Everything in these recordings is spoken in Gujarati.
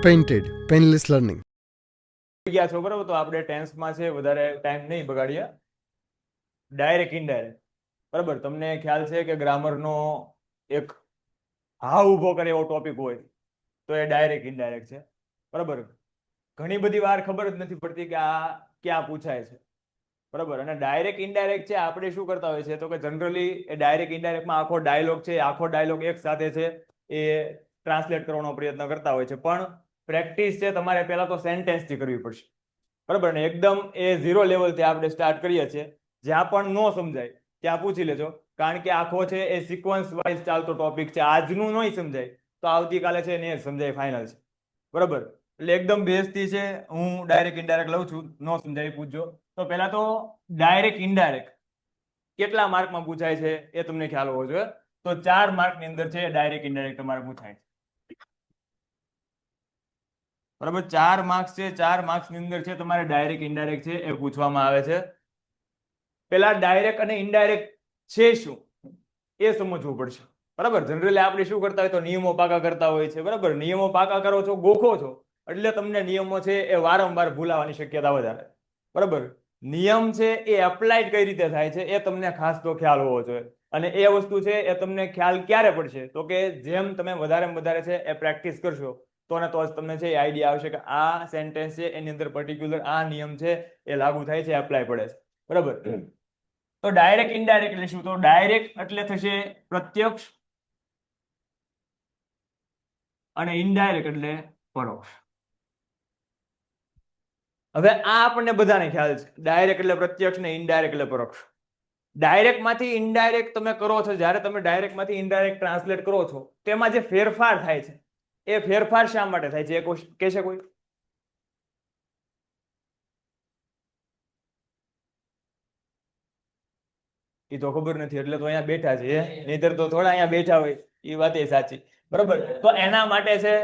પેઇન્ટેડ પેનલેસ લર્નિંગ ગયા છો બરાબર, તો આપણે ટેન્સમાં છે વધારે ટાઈમ નહીં બગાડીએ. ડાયરેક્ટ ઇનડાયરેક્ટ બરાબર. તમને ખ્યાલ છે કે ગ્રામરનો એક હાવ ઊભો કરે એવો ટોપિક હોય તો એ ડાયરેક્ટ ઇનડાયરેક્ટ છે બરાબર. ઘણી બધી વાર ખબર જ નથી પડતી કે આ ક્યાં પૂછાય છે બરાબર. અને ડાયરેક્ટ ઇનડાયરેક્ટ છે આપણે શું કરતા હોય છે તો કે જનરલી એ ડાયરેક્ટ ઇનડાયરેક્ટમાં આખો ડાયલોગ છે, આખો ડાયલોગ એક સાથે છે એ ટ્રાન્સલેટ કરવાનો પ્રયત્ન કરતા હોય છે. પણ પ્રેક્ટિસ છે તમારે પહેલા તો સેન્ટેન્સથી કરવી પડશે બરાબર ને. એકદમ એ 0 લેવલથી આપણે સ્ટાર્ટ કરીએ છીએ. જ્યાં પણ ન સમજાય ત્યાં પૂછી લેજો, કારણ કે આખો છે એ સિક્વન્સ વાઇઝ ચાલતો ટોપિક છે. આજનું નહીં સમજાય તો આવતીકાલે છે ને સમજાય, ફાઇનલ છે બરાબર. એટલે એકદમ બેઝથી છે હું ડાયરેક્ટ ઇનડાયરેક્ટ લઉં છું. ન સમજાય પૂછજો. તો પહેલા તો ડાયરેક્ટ ઇનડાયરેક્ટ કેટલા માર્કમાં પૂછાય છે એ તમને ખ્યાલ હોવો જોઈએ. તો 4 માર્કની અંદર છે ડાયરેક્ટ ઇનડાયરેક્ટ તમારે પૂછાય છે બરાબર. 4 માર્ક્સ છે, 4 માર્ક્સની અંદર છે તમારે ડાયરેક્ટ ઇનડાયરેક્ટ છે એ પૂછવામાં આવે છે. પેલા ડાયરેક્ટ અને ઇનડાયરેક્ટ છે શું એ સમજવું પડશે બરાબર. જનરલી આપણે શું કરતા હોય તો નિયમો પાકા કરતા હોય છે બરાબર. નિયમો પાકા કરો છો, ગોખો છો, એટલે તમને નિયમો છે એ વારંવાર ભૂલાવાની શક્યતા વધારે બરાબર. નિયમ છે એ એપ્લાય કઈ રીતે થાય છે એ તમને ખાસ તો ખ્યાલ હોવો જોઈએ. અને એ વસ્તુ છે એ તમને ખ્યાલ ક્યારે પડશે તો કે જેમ તમે વધારે છે એ પ્રેક્ટિસ કરશો તો જ તમને છે એ આઈડિયા આવશે કે આ સેન્ટેન્સ છે એની અંદર પર્ટિક્યુલર આ નિયમ છે એ લાગુ થાય છે, એપ્લાય પડે છે બરાબર. તો ડાયરેક્ટ ઇનડાયરેક્ટ એટલે શું? તો ડાયરેક્ટ એટલે થશે પ્રત્યક્ષ અને ઇનડાયરેક્ટ એટલે પરોક્ષ. હવે આ આપણને બધાને ખ્યાલ છે, ડાયરેક્ટ એટલે પ્રત્યક્ષ ને ઇનડાયરેક્ટ એટલે પરોક્ષ. ડાયરેક્ટ માંથી ઇનડાયરેક્ટ તમે કરો છો, જ્યારે તમે ડાયરેક્ટ માંથી ઇનડાયરેક્ટ ટ્રાન્સલેટ કરો છો તેમાં જે ફેરફાર થાય છે એ ફેરફાર શા માટે થાય છે એ કહેશે કોઈ? એ તો ખબર નથી એટલે તો અહીંયા બેઠા છે, નહીતર તો થોડા અહીંયા બેઠા હોય. એ વાત એ સાચી બરાબર. તો એના માટે છે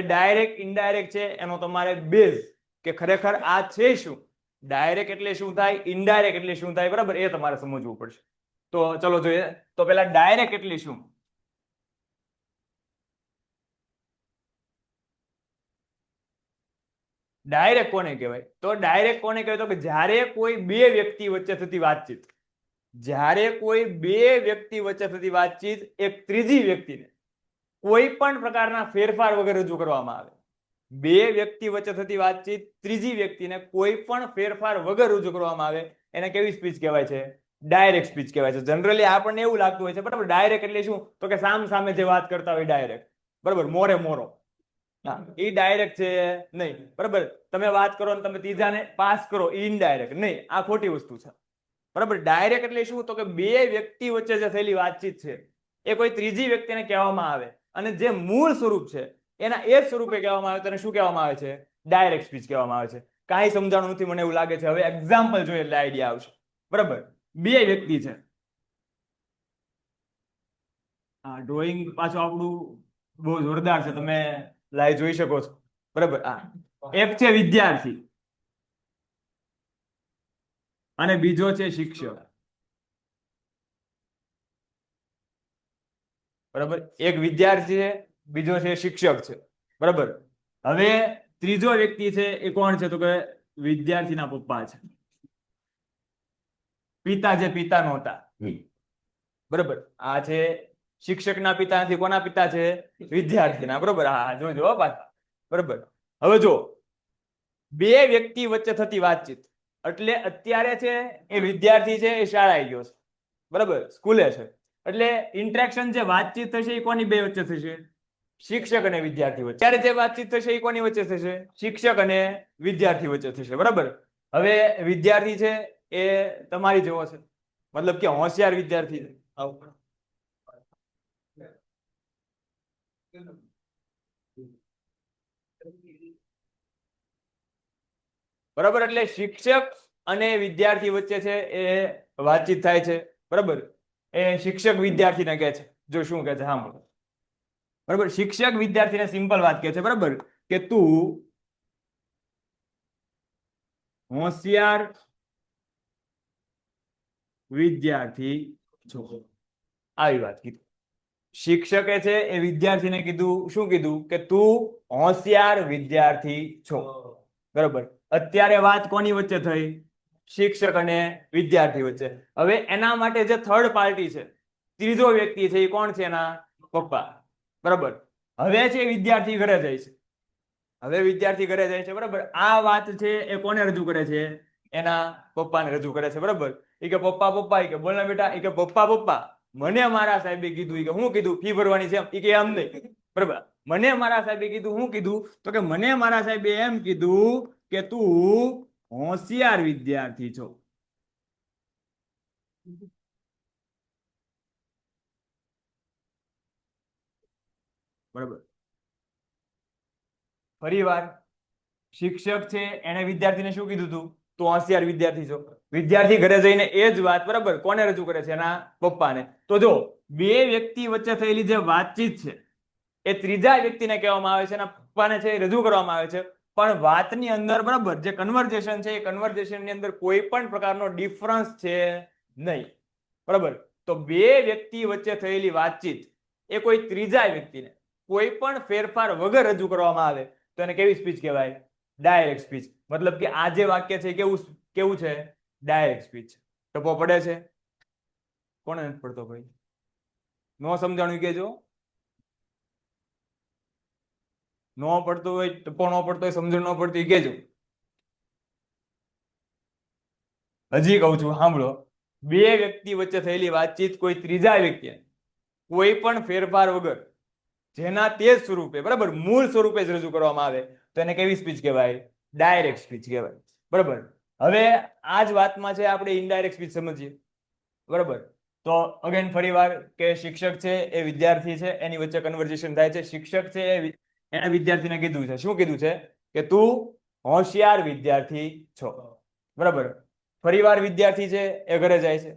એ ડાયરેક્ટ ઇનડાયરેક્ટ છે એનો તમારે બેઝ કે ખરેખર આ છે શું, ડાયરેક્ટ એટલે શું થાય, ઇનડાયરેક્ટ એટલે શું થાય બરાબર, એ તમારે સમજવું પડશે. તો ચલો જોઈએ. તો પેલા ડાયરેક્ટ એટલે શું? ડાયરેક્ટ કોને કહેવાય? તો ડાયરેક્ટ કોને કહેવાય તો કે જ્યારે કોઈ બે વ્યક્તિ વચ્ચે થતી વાતચીત, જ્યારે કોઈ બે વ્યક્તિ વચ્ચે થતી વાતચીત એક ત્રીજી વ્યક્તિને કોઈ પણ પ્રકારના ફેરફાર વગર રજૂ કરવામાં આવે. બે વ્યક્તિ વચ્ચે થતી વાતચીત ત્રીજી વ્યક્તિને કોઈ પણ ફેરફાર વગર રજૂ કરવામાં આવે એને કેવી સ્પીચ કહેવાય છે? ડાયરેક્ટ સ્પીચ કહેવાય છે. જનરલી આપણને એવું લાગતું હોય છે બરાબર, ડાયરેક્ટ એટલે શું તો કે સામ સામે જે વાત કરતા હોય ડાયરેક્ટ બરાબર, મોરે મોરો. એ ડાયરેક્ટ છે નહીં બરાબર. તમે વાત કરો અને તમે ત્રીજાને પાસ કરો, ઇનડાયરેક્ટ નહીં. આ ખોટી વસ્તુ છે બરાબર. ડાયરેક્ટ એટલે શું તો કે બે વ્યક્તિ વચ્ચે જે થયેલી વાતચીત છે એ કોઈ ત્રીજી વ્યક્તિને કહેવામાં આવે અને જે મૂળ સ્વરૂપ છે એના એ જ સ્વરૂપે કહેવામાં આવે તેને શું કહેવામાં આવે છે? ડાયરેક્ટ સ્પીચ કહેવામાં આવે છે. કાંઈ સમજાણું નથી મને એવું લાગે છે. હવે એક્ઝામ્પલ જોઈએ એટલે આઈડિયા આવશે બરાબર. બે વ્યક્તિ છે, આ ડ્રોઈંગ પાછું આપણું બહુ જોરદાર છે, તમે લાઈવ જોઈ શકો છો બરાબર. એક છે વિદ્યાર્થી અને બીજો છે શિક્ષક બરાબર. એક વિદ્યાર્થી છે, બીજો છે શિક્ષક છે બરાબર. હવે ત્રીજો વ્યક્તિ છે એ કોણ છે તો કે વિદ્યાર્થીના પપ્પા છે, પિતા જે પિતા નહોતા બરાબર. આ છે શિક્ષકના પિતા નથી, કોના પિતા છે? વિદ્યાર્થીના બરાબર. હા જોજો પાછા બરાબર. હવે જો બે વ્યક્તિ વચ્ચે થતી વાતચીત એટલે અત્યારે છે એ વિદ્યાર્થી છે એ શાળાએ ગયો છે બરાબર, સ્કૂલે છે. એટલે ઇન્ટરેક્શન જે વાતચીત થશે એ કોની બે વચ્ચે થશે? શિક્ષક અને વિદ્યાર્થી વચ્ચે. ત્યારે જે વાતચીત થશે એ કોની વચ્ચે થશે? શિક્ષક અને વિદ્યાર્થી વચ્ચે થશે બરાબર. હવે વિદ્યાર્થી છે એ તમારી જેવો છે, મતલબ કે હોશિયાર વિદ્યાર્થી છે બરાબર. એટલે શિક્ષક અને વિદ્યાર્થી વચ્ચે છે એ વાતચીત થાય છે બરાબર. એ શિક્ષક વિદ્યાર્થીને કહે છે, જો શું કહે છે સાંભળો બરાબર. શિક્ષક વિદ્યાર્થીને સિમ્પલ વાત કહે છે બરાબર કે તું હોશિયાર વિદ્યાર્થી છો, આવી વાત કીધી શિક્ષકે છે એ વિદ્યાર્થીને કીધું, શું કીધું કે તું હોશિયાર વિદ્યાર્થી છો, બરોબર. અત્યારે વાત કોની વચ્ચે થઈ? શિક્ષક અને વિદ્યાર્થી વચ્ચે. હવે એના માટે જે થર્ડ પાર્ટી છે, ત્રીજો વ્યક્તિ છે, એ કોણ છે? એના પપ્પા, બરાબર. હવે છે વિદ્યાર્થી ઘરે જાય છે, હવે વિદ્યાર્થી ઘરે જાય છે, બરાબર. આ વાત છે એ કોને રજૂ કરે છે? એના પપ્પાને રજૂ કરે છે, બરાબર. એ કે પપ્પા પપ્પા, એ કે બોલ ને બેટા, એ કે પપ્પા પપ્પા, મને મારા સાહેબે કીધું. એ કે હું કીધું? ફી ભરવાની છે. એ કે એમ નહીં, બરાબર. મને મારા સાહેબે કીધું. હું કીધું? તો કે મને મારા સાહેબે એમ કીધું કે તું હોશિયાર વિદ્યાર્થી છો, બરાબર. ફરી વાર શિક્ષક છે એને વિદ્યાર્થીને શું કીધું તું? તું હોશિયાર વિદ્યાર્થી છો. વિદ્યાર્થી ઘરે જઈને એ જ વાત, બરાબર, કોને રજૂ કરે છે? એના પપ્પાને. તો જો બે વ્યક્તિ વચ્ચે થયેલી જે વાતચીત છે એ ત્રીજા વ્યક્તિને કહેવામાં આવે છે, એના પપ્પાને છે એ રજૂ કરવામાં આવે છે. પણ વાતની અંદર, બરાબર, જે કન્વર્ઝેશન છે એ કન્વર્ઝેશનની અંદર કોઈ પણ પ્રકારનો ડિફરન્સ છે નહીં, બરાબર. તો બે વ્યક્તિ વચ્ચે થયેલી વાતચીત એ કોઈ ત્રીજા વ્યક્તિને કોઈ પણ ફેરફાર વગર રજૂ કરવામાં આવે તો એને કેવી સ્પીચ કહેવાય? Direct speech. મતલબ કે આ જે વાક્ય છે કેવું કેવું છે? Direct speech. ટપો પડે છે? કોને નથી પડતો ભાઈ? નો સમજાણું કેજો. નો પડતો હોય, ટપો નો પડતો હોય, સમજણ નો પડતી કેજો. હજી કહું છું, સાંભળો. બે વ્યક્તિ વચ્ચે થયેલી વાતચીત કોઈ ત્રીજા વ્યક્તિ કોઈ પણ ફેરફાર વગર જેના તે જ સ્વરૂપે, બરાબર, મૂળ સ્વરૂપે જ રજૂ કરવામાં આવે તો એને કેવી સ્પીચ કહેવાય? ડાયરેક્ટ સ્પીચ કહેવાય, બરાબર. હવે આ જ વાતમાં છે આપણે ઇનડાયરેક્ટ સ્પીચ સમજીએ, બરાબર. તો અગેન ફરી વાર કે શિક્ષક છે એ વિદ્યાર્થી છે એની વચ્ચે કન્વર્ઝેશન થાય છે. શિક્ષક છે એને વિદ્યાર્થીને કીધું છે, શું કીધું છે? કે તું હોશિયાર વિદ્યાર્થી છો, બરાબર. ફરી વાર વિદ્યાર્થી છે એ ઘરે જાય છે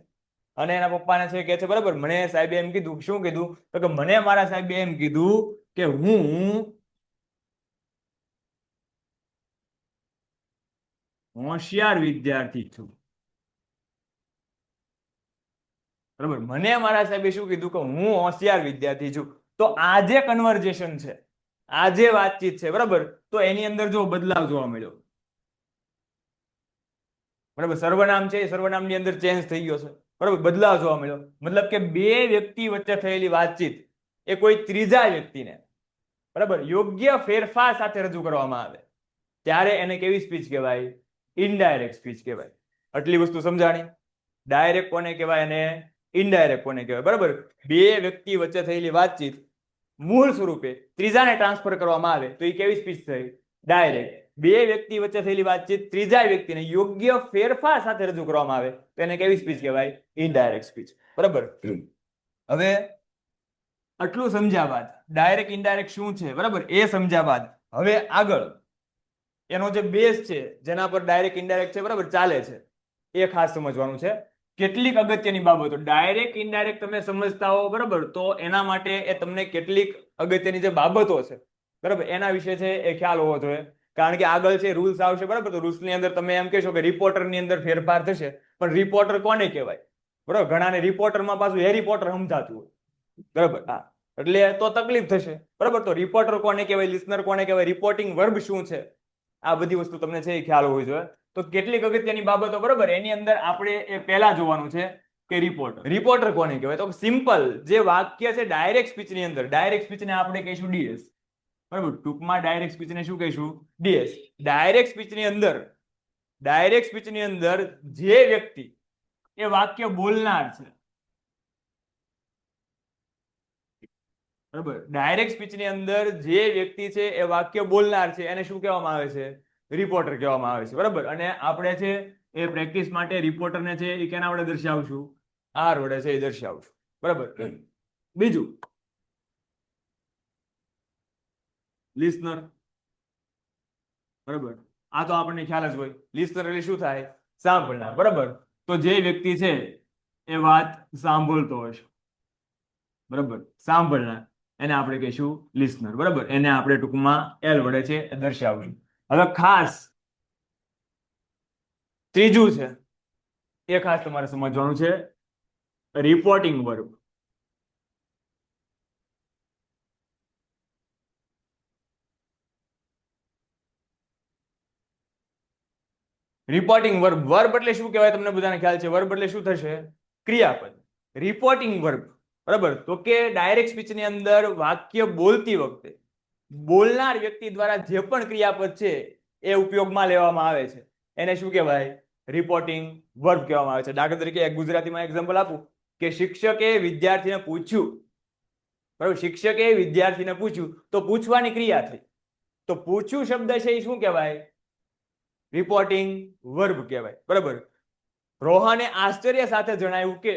અને એના પપ્પાને છે કે છે, બરાબર, મને સાહેબે એમ કીધું. શું કીધું? તો કે મને મારા સાહેબે એમ કીધું કે હું હોશિયાર વિદ્યાર્થી છું, બરાબર. મને મારા સાહેબે શું કીધું? કે હું હોશિયાર વિદ્યાર્થી છું. તો આ જે કન્વર્ઝેશન છે, આ જે વાતચીત છે, બરાબર, તો એની અંદર જો બદલાવ જોવા મળ્યો, બરાબર. સર્વનામ છે એ સર્વનામની અંદર ચેન્જ થઈ ગયો છે, બરાબર, બદલાવ જોવા મળ્યો. મતલબ કે બે વ્યક્તિ વચ્ચે થયેલી વાતચીત એ કોઈ ત્રીજા વ્યક્તિને, બરાબર, યોગ્ય ફેરફાર સાથે રજૂ કરવામાં આવે ત્યારે એને કેવી સ્પીચ કહેવાય? ઇનડાયરેક્ટ સ્પીચ કહેવાય. આટલી વસ્તુ સમજાણી. ડાયરેક્ટ કોને કહેવાય અને ઇનડાયરેક્ટ કોને કહેવાય, બરાબર. બે વ્યક્તિ વચ્ચે થયેલી વાતચીત મૂળ સ્વરૂપે ત્રીજાને ટ્રાન્સફર કરવામાં આવે તો એ કેવી સ્પીચ થઈ? ડાયરેક્ટ. બે વ્યક્તિ વચ્ચે થયેલી વાતચીત ત્રીજા વ્યક્તિને યોગ્ય ફેરફાર સાથે રજૂ કરવામાં આવે તો એને કેવી સ્પીચ કહેવાય? ઇનડાયરેક્ટ સ્પીચ, બરાબર. હવે આટલું સમજ્યા બાદ ડાયરેક્ટ ઇનડાયરેક્ટ શું છે, બરાબર, એ સમજ્યા બાદ હવે આગળ એનો જે બેઝ છે જેના પર ડાયરેક્ટ ઇનડાયરેક્ટ છે, બરાબર, ચાલે છે, એ ખાસ સમજવાનું છે. કેટલીક અગત્યની બાબતો ડાયરેક્ટ ઇનડાયરેક્ટ તમે સમજતા હો, બરાબર, તો એના માટે એ તમને કેટલીક અગત્યની જે બાબતો છે, બરાબર, એના વિશે છે એ ખ્યાલ હોવો જોઈએ. કારણ કે આગળ છે રૂલ્સ આવશે, બરાબર. તો રૂલ્સની અંદર તમે એમ કહેશો કે રિપોર્ટરની અંદર ફેરફાર થશે, પણ રિપોર્ટર કોને કહેવાય? બરાબર, ઘણાને રિપોર્ટરમાં પાછું હેરી પોટર સમજાતું હોય, બરાબર. હા, એટલે તો તકલીફ થશે, બરાબર. તો રિપોર્ટર કોને કહેવાય? લિસનર કોને કહેવાય? રિપોર્ટિંગ વર્બ શું છે? આ બધી વસ્તુ તમને છે એ ખ્યાલ હોવી જોઈએ. તો કેટલીક અગત્યની બાબતો, બરાબર, એની અંદર આપણે એ પહેલા જોવાનું છે કે રિપોર્ટર કોને કહેવાય? તો સિમ્પલ જે વાક્ય છે ડાયરેક્ટ સ્પીચની અંદર, ડાયરેક્ટ સ્પીચને આપણે કહીશું ડીએસ, બરાબર. ટૂંકમાં ડાયરેક્ટ સ્પીચને શું કહીશું? ડીએસ. ડાયરેક્ટ સ્પીચની અંદર જે વ્યક્તિ એ વાક્ય બોલનાર છે, બરાબર, ડાયરેક્ટ સ્પીચની અંદર જે વ્યક્તિ છે એ વાક્ય બોલનાર છે એને શું કહેવામાં આવે છે? રિપોર્ટર કહેવામાં આવે છે, બરાબર. અને આપણે છે એ પ્રેક્ટિસ માટે રિપોર્ટરને છે એ કેના વડે દર્શાવશું? આર વડે છે એ દર્શાવશું, બરાબર. બીજું લિસનર, બરાબર. આ તો આપણને ખ્યાલ જ હોય. લિસનર એટલે શું થાય? સાંભળનાર, બરાબર. તો જે વ્યક્તિ છે એ વાત સાંભળતો હશે, બરાબર, સાંભળનાર, એને આપણે કહીશું લિસનર, બરાબર. એને આપણે ટૂંકમાં એલ વડે છે દર્શાવશું. હવે ખાસ ત્રીજું છે એ ખાસ તમારે સમજવાનું છે, reporting verb. Reporting verb, verb એટલે શું કહેવાય તમને બધાને ખ્યાલ છે, વર્બ એટલે શું થશે? ક્રિયાપદ. રિપોર્ટિંગ વર્બ, બરાબર, તો કે ડાયરેક્ટ સ્પીચની અંદર વાક્ય બોલતી વખતે બોલનાર વ્યક્તિ દ્વારા જે પણ ક્રિયાપદ છે એ ઉપયોગમાં લેવામાં આવે છે એને શું કહેવાય? રિપોર્ટિંગ વર્બ કહેવામાં આવે છે. દાખલા તરીકે એક ગુજરાતીમાં એક્ઝામ્પલ આપું કે શિક્ષકે વિદ્યાર્થીને પૂછ્યું, બરાબર, શિક્ષકે વિદ્યાર્થીને પૂછ્યું તો પૂછવાની ક્રિયા થઈ, તો પૂછ્યું શબ્દ છે એ શું કહેવાય? રિપોર્ટિંગ વર્બ કહેવાય, બરાબર. રોહને આશ્ચર્ય સાથે જણાવ્યું કે,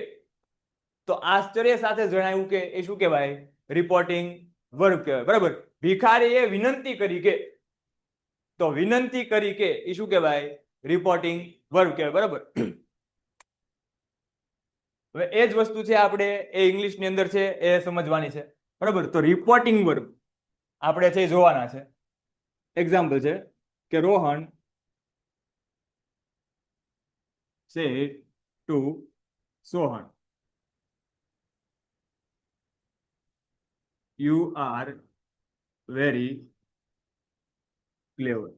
તો આશ્ચર્ય સાથે જણાવ્યું કે એ શું કહેવાય? રિપોર્ટિંગ વર્બ કહેવાય, બરાબર. ભિખારીએ વિનંતી કરી કે, તો વિનંતી કરી કે એ શું કહેવાય? રિપોર્ટિંગ વર્બ કહેવાય, બરાબર. હવે એ જ વસ્તુ છે આપણે એ ઇંગ્લિશની અંદર છે એ સમજવાની છે, બરાબર. તો રિપોર્ટિંગ વર્બ આપણે છે જોવાના છે. એક્ઝામ્પલ છે કે Rohan said to Sohan, you are very clever.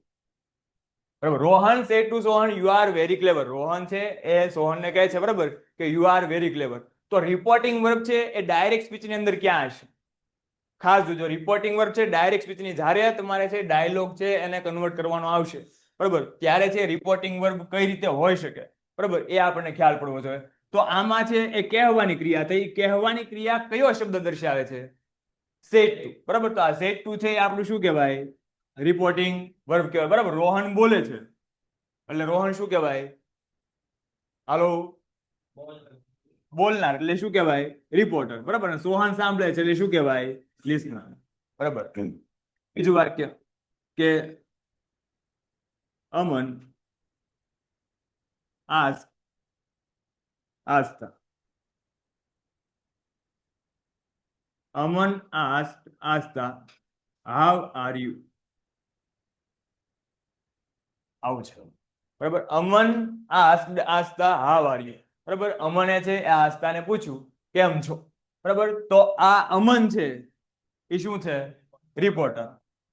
બરાબર. Rohan said to Sohan, you are very clever. Rohan છે એ સોહનને કહે છે, બરાબર, કે you are very clever. તો રિપોર્ટિંગ વર્બ છે એ ડાયરેક્ટ સ્પીચની અંદર ક્યાં હશે? ખાસ જોજો, રિપોર્ટિંગ વર્બ છે ડાયરેક્ટ સ્પીચની જ્યારે તમારે છે ડાયલોગ છે એને કન્વર્ટ કરવાનો આવશે, બરાબર, ત્યારે છે રિપોર્ટિંગ વર્બ કઈ રીતે હોઈ શકે, બરાબર, એ આપણને ખ્યાલ પડવો જોઈએ. તો આમાં છે એ કહેવાની ક્રિયા થઈ. કહેવાની ક્રિયા કયો શબ્દ દર્શાવે છે? સેડ ટુ, બરાબર. તો આ સેડ ટુ છે એ આપણું શું કહેવાય? રિપોર્ટિંગ વર્બ કહેવાય, બરાબર. રોહન બોલે છે એટલે રોહન શું કહેવાય? હાલો, બોલનાર એટલે શું કહેવાય? રિપોર્ટર, બરાબર. સોહન સાંભળે છે એટલે શું કહેવાય? લિસનર, બરાબર. બીજું વાક્ય કે અમન asked Asta, how are you? આવું છે, બરાબર. અમન asked Asta, how are you? બરાબર. અમને છે એ આસ્તાને પૂછ્યું કેમ છો, બરાબર. તો આ અમન છે એ શું છે? રિપોર્ટર,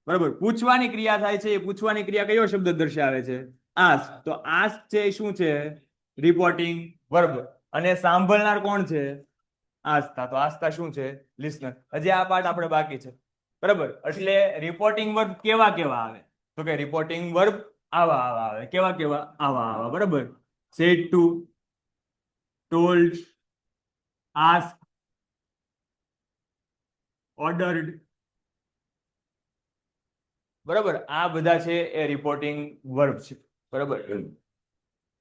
બરાબર. પૂછવાની ક્રિયા થાય છે, એ પૂછવાની ક્રિયા કયો શબ્દ દર્શાવે છે? આસ્ક. તો આસ્ક છે એ શું છે? Reporting verb. અને સાંભળનાર કોણ છે? આસ્થા. તો આસ્થા શું છે? લિસનર. હજી આ પાઠ આપણે બાકી છે, બરાબર. એટલે રિપોર્ટિંગ વર્બ કેવા કેવા આવે? તો કે રિપોર્ટિંગ વર્બ આવા આવા આવે. કેવા કેવા? આવા આવા, બરાબર. Said to, told, ask, ordered, બરાબર. આ બધા છે એ રિપોર્ટિંગ વર્બ છે, બરાબર.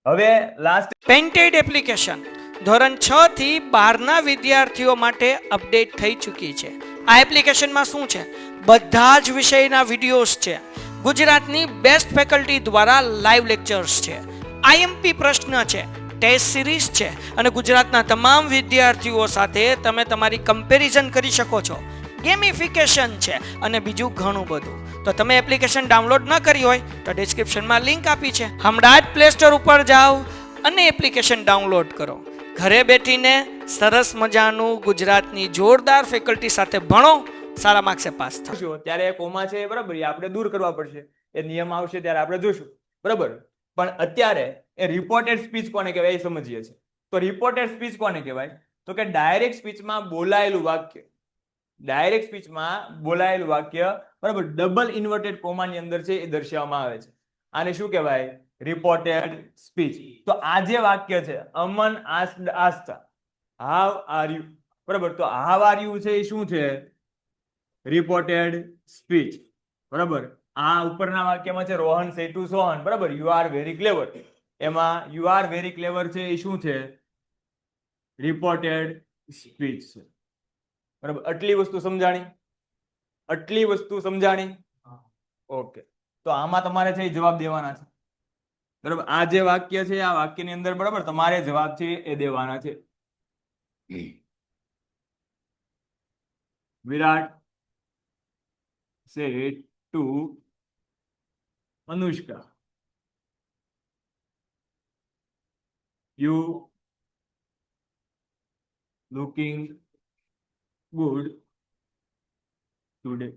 હવે લાસ્ટ પેન્ટેડ એપ્લિકેશન ધોરણ 6 થી 12ના વિદ્યાર્થીઓ માટે અપડેટ થઈ ચૂકી છે. આ એપ્લિકેશનમાં શું છે? બધા જ વિષયના વિડીયોઝ છે. ગુજરાતની બેસ્ટ ફેકલ્ટી દ્વારા લાઈવ લેક્ચર્સ છે. આઈએમપી પ્રશ્ન છે, ટેસ્ટ સિરીઝ છે અને ગુજરાતના તમામ વિદ્યાર્થીઓ સાથે તમે તમારી કમ્પેરિઝન કરી શકો છો. ગેમિફિકેશન છે અને બીજું ઘણું બધું. તો તમે એપ્લિકેશન ડાઉનલોડ ન કરી હોય તો ડિસ્ક્રિપ્શનમાં લિંક આપી છે. હમણાં જ પ્લે સ્ટોર ઉપર જાઓ અને એપ્લિકેશન ડાઉનલોડ કરો. ઘરે બેઠીને સરસ મજાનું ગુજરાતની જોરદાર ફેકલ્ટી સાથે ભણો, સારા માર્ક્સે પાસ થાઓ. ત્યારે કોમા છે, બરાબર, એ આપણે દૂર કરવા પડશે. એ નિયમ આવશે ત્યારે આપણે જોશું, બરાબર. પણ અત્યારે એ રિપોર્ટેડ સ્પીચ કોને કહેવાય એ સમજીએ છીએ. તો રિપોર્ટેડ સ્પીચ કોને કહેવાય? તો કે ડાયરેક્ટ સ્પીચમાં બોલાયેલું વાક્ય, ડાયરેક્ટ સ્પીચમાં બોલાયેલું વાક્ય, બરાબર, ડબલ ઇન્વર્ટેડ કોમાની અંદર છે એ દર્શાવવામાં આવે છે. આને શું કહેવાય? Reported speech. તો આ જે વાક્ય છે, અમન asked Asta, how are you, બરાબર, તો how are you છે એ શું છે? રિપોર્ટેડ સ્પીચ, બરાબર. આ ઉપરના વાક્યમાં છે રોહન said to Sohan, બરાબર, you are very clever. એમાં you are very clever છે એ શું છે? રિપોર્ટેડ સ્પીચ છે, બરાબર. આટલી વસ્તુ સમજાણી? આટલી વસ્તુ સમજાણી? ઓકે. તો આમાં તમારે છે જવાબ દેવાના છે, બરાબર. આ જે વાક્ય છે આ વાક્યની અંદર, બરાબર, તમારે જવાબ છે એ દેવાના છે. વિરાટ said to Anushka, you looking good today.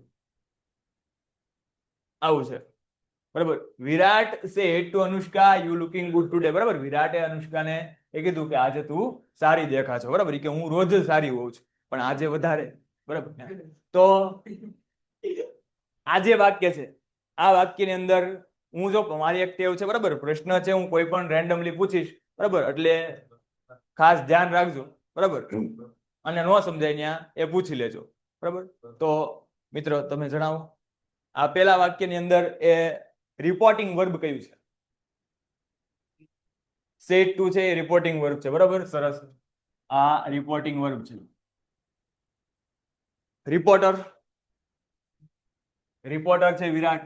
આવું છે, બરાબર. Virat said to Anushka you looking good today. બરાબર. વિરાટે અનુષ્કાને એ કીધું કે આજે તું સારી દેખા છો. બરાબર. કે હું રોજ જ સારી હોઉં છું પણ આજે વધારે. બરાબર. તો આ જે વાક્ય છે આ વાક્યની અંદર હું જો મારી એક ટેવ છે, બરાબર, પ્રશ્ન છે હું કોઈ પણ રેન્ડમલી પૂછીશ, બરાબર, એટલે ખાસ ધ્યાન રાખજો, બરાબર, અને ન સમજાય ત્યાં એ પૂછી લેજો, બરાબર. તો મિત્રો તમે જણાવો આ પેલા વાક્યની અંદર એ રિપોર્ટિંગ વર્બ કયું છે? સેટ ટુ છે એ રિપોર્ટિંગ વર્બ છે, બરાબર, સરસ. આ રિપોર્ટિંગ વર્બ છે. રિપોર્ટર છે વિરાટ,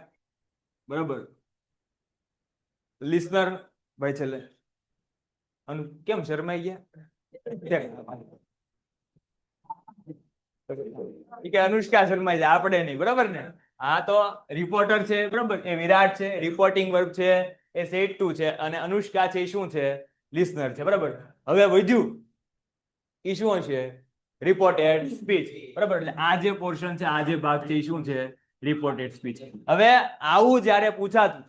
બરાબર. લિસનર ભાઈ છેલ્લે કેમ શરમાઈ ગયા? કે અનુષ્કા શર્મા છે, આપણે નહીં, બરાબર ને? હા, તો રિપોર્ટર છે, બરાબર, એ વિરાટ છે. રિપોર્ટિંગ વર્બ છે એ સેટ ટુ છે અને અનુષ્કા છે એ શું છે? લિસનર છે, બરાબર. હવે વધ્યું એ શું છે? રિપોર્ટેડ સ્પીચ, બરાબર. એટલે આ જે પોર્શન છે, આ જે ભાગ છે એ શું છે? Reported speech. હવે આવું જ્યારે પૂછાતું,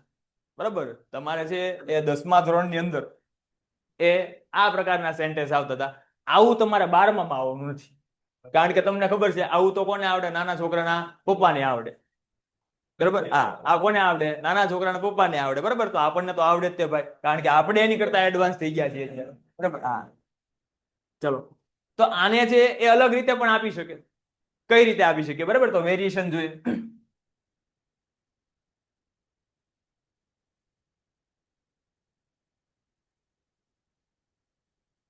બરાબર, તમારે છે એ 10મા ધોરણની અંદર એ આ પ્રકારના સેન્ટેન્સ આવતા હતા. આવું તમારે 12માં આવવાનું નથી, કારણ કે તમને ખબર છે આવું તો કોને આવડે? નાના છોકરાના પપ્પાને આવડે, બરાબર. આ કોને આવડે? નાના છોકરાના પપ્પાને આવડે, બરાબર. તો આપણને તો આવડે જ તે ભાઈ, કારણ કે આપણે એની કરતા એડવાન્સ થઈ ગયા છીએ, બરાબર. ચલો, તો આને છે એ અલગ રીતે પણ આપી શકે. કઈ રીતે આપી શકે? બરાબર, તો વેરિએશન જોઈએ.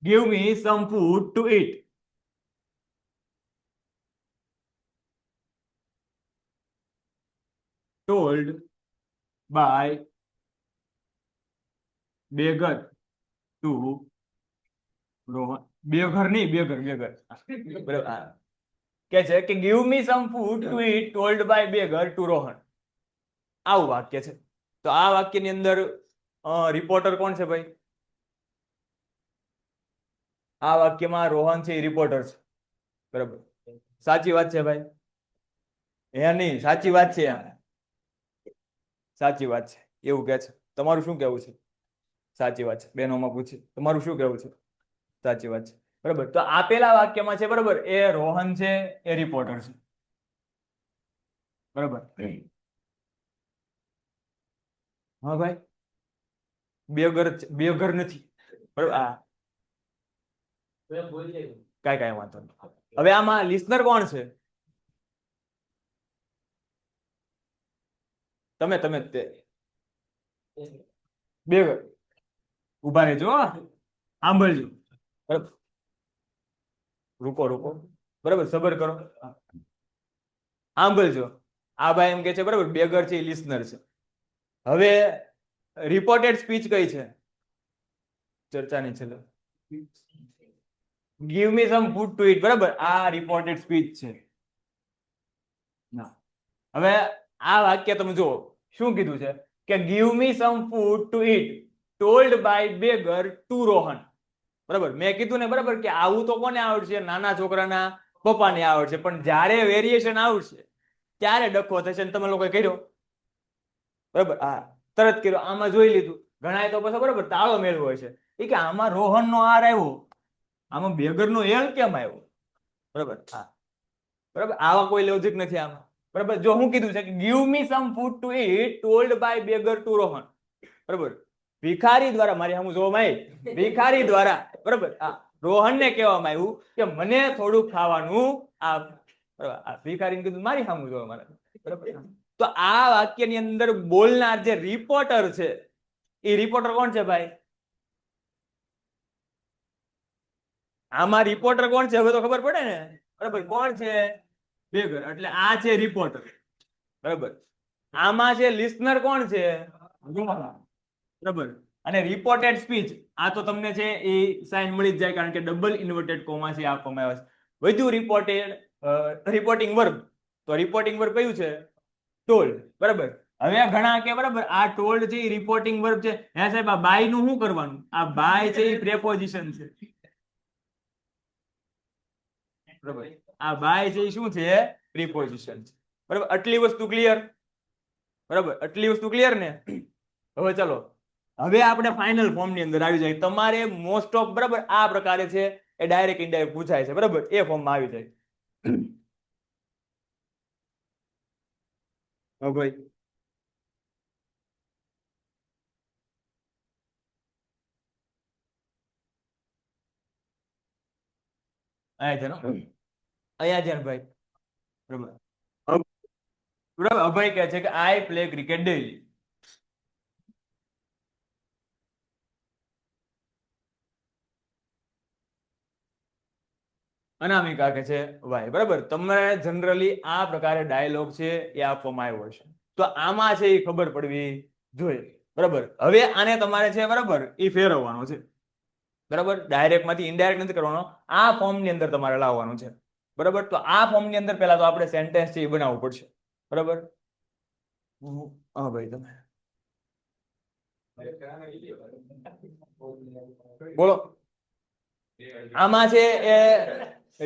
Give me some food to eat. Told by beggar to Rohan. બેઘર નહીં, બેઘર. બરાબર. કે છે કે give me some food to eat told by beggar to Rohan. આવું વાક્ય છે. તો આ વાક્યની અંદર રિપોર્ટર કોણ છે ભાઈ? આ વાક્યમાં રોહન છે એ રિપોર્ટર છે, બરાબર. સાચી વાત છે ભાઈ? હે નહીં, સાચી વાત છે. સાચી વાત છે એવું કે છે. તમારું શું કેવું છે? સાચી વાત છે. બહેનોમાં પૂછી તમારું શું કેવું છે? સાચી વાત છે, બરાબર. તો આપેલા વાક્યમાં છે, બરાબર, એ રોહન છે એ રિપોર્ટર છે, બરાબર. હા ભાઈ, બેઘર નથી, બરાબર. કાંઈ વાંધો નહીં. હવે આમાં લિસનર કોણ છે? તમે બેઘર ઉભા રહેજો, સાંભળજો, બરાબર. રૂકો, બરાબર, સબર કરો, સાંભળજો. આ ભાઈ એમ કે છે, બરાબર, બેગર છે એ લિસનર છે. હવે રિપોર્ટેડ સ્પીચ કઈ છે? ચર્ચાની છેલ્લે give me some food to eat, બરાબર. આ રિપોર્ટેડ સ્પીચ છે. હવે આ વાક્ય તમે જુઓ, શું કીધું છે કે give me some food to eat told by beggar to Rohan, બરાબર. મેં કીધું ને, બરાબર, કે આવું તો કોને આવડશે? નાના છોકરાના પપ્પાને આવડશે. પણ જ્યારે વેરિએશન આવશે ત્યારે ડખો થશે. તમે લોકો કર્યો, બરાબર. તરત કર્યો. આમાં જોઈ લીધું. ઘણા તો પછી, બરાબર, તાળો મેળવો છે એ કે આમાં રોહનનો આર આવ્યો, આમાં બેગરનો એલ કેમ આવ્યો? બરાબર. બરાબર, આવા કોઈ લોજિક નથી આમાં, બરાબર. જો હું કીધું છે કે give me some food to eat told by beggar to Rohan, બરાબર. ભિખારી દ્વારા, મારી સામું જોવામાં આવી, ભિખારી દ્વારા, બરાબર, રોહનને કહેવામાં આવ્યું કે મને થોડું ખાવાનું આપ, બરાબર. ભિખારીને કીધું મારી સામું જોવા, બરાબર. તો આ વાક્યની અંદર બોલનાર જે રિપોર્ટર છે એ રિપોર્ટર કોણ છે ભાઈ? આમાં રિપોર્ટર કોણ છે હવે તો ખબર પડે ને, બરાબર. કોણ છે? બેગર. એટલે આ છે રિપોર્ટર, બરાબર. આમાં છે લિસનર કોણ છે? બરાબર. અને રિપોર્ટેડ સ્પીચ, આ તો તમને છે એ સાઇન મળી જ જાય, કારણ કે ડબલ ઇન્વર્ટેડ કોમા છે આપવામાં આવે છે. વધુ રિપોર્ટિંગ વર્બ, તો રિપોર્ટિંગ વર્બ કયું છે? ટોલ્ડ, બરાબર. હવે ઘણા કે, બરાબર, આ ટોલ્ડ છે એ રિપોર્ટિંગ વર્બ છે. હે સાહેબ, આ બાય નું શું કરવાનું? આ બાય છે એ પ્રેપોઝિશન છે, બરાબર. આ બાય છે એ શું છે? પ્રિપોઝિશન છે, બરાબર. આટલી વસ્તુ ક્લિયર? બરાબર, આટલી વસ્તુ ક્લિયર ને? હવે ચલો, હવે આપણે ફાઇનલ ફોર્મ ની અંદર આવી જાય. તમારે મોસ્ટ ઓફ બરાબર આ પ્રકારે છે એ ડાયરેક્ટ ઇનડાયરેક્ટ પૂછાય છે, બરાબર, એ ફોર્મમાં આવી જાય. હવે ભાઈ અહીંયા છે ને, અહીંયા છે ને ભાઈ, બરાબર. બરાબર, અભય કહે છે કે આઈ પ્લે ક્રિકેટ ડેલી. અનામિકા કે છે વાય. બરાબર, તમારે જનરલી આ પ્રકારે ડાયલોગ છે એ આપવામાં આવ્યો છે, તો આમાં છે એ ખબર પડવી જોઈએ. બરાબર, હવે આને તમારે છે બરાબર એ ફેરવવાનો છે. બરાબર, ડાયરેક્ટ માંથી ઇનડાયરેક્ટ નથી કરવાનો, આ ફોર્મ ની અંદર તમારે લાવવાનું છે. બરાબર, તો આ ફોર્મ ની અંદર પહેલા તો આપણે સેન્ટેન્સ છે એ બનાવવું પડશે. બરાબર, હા ભાઈ તમે બોલો. આમાં છે એ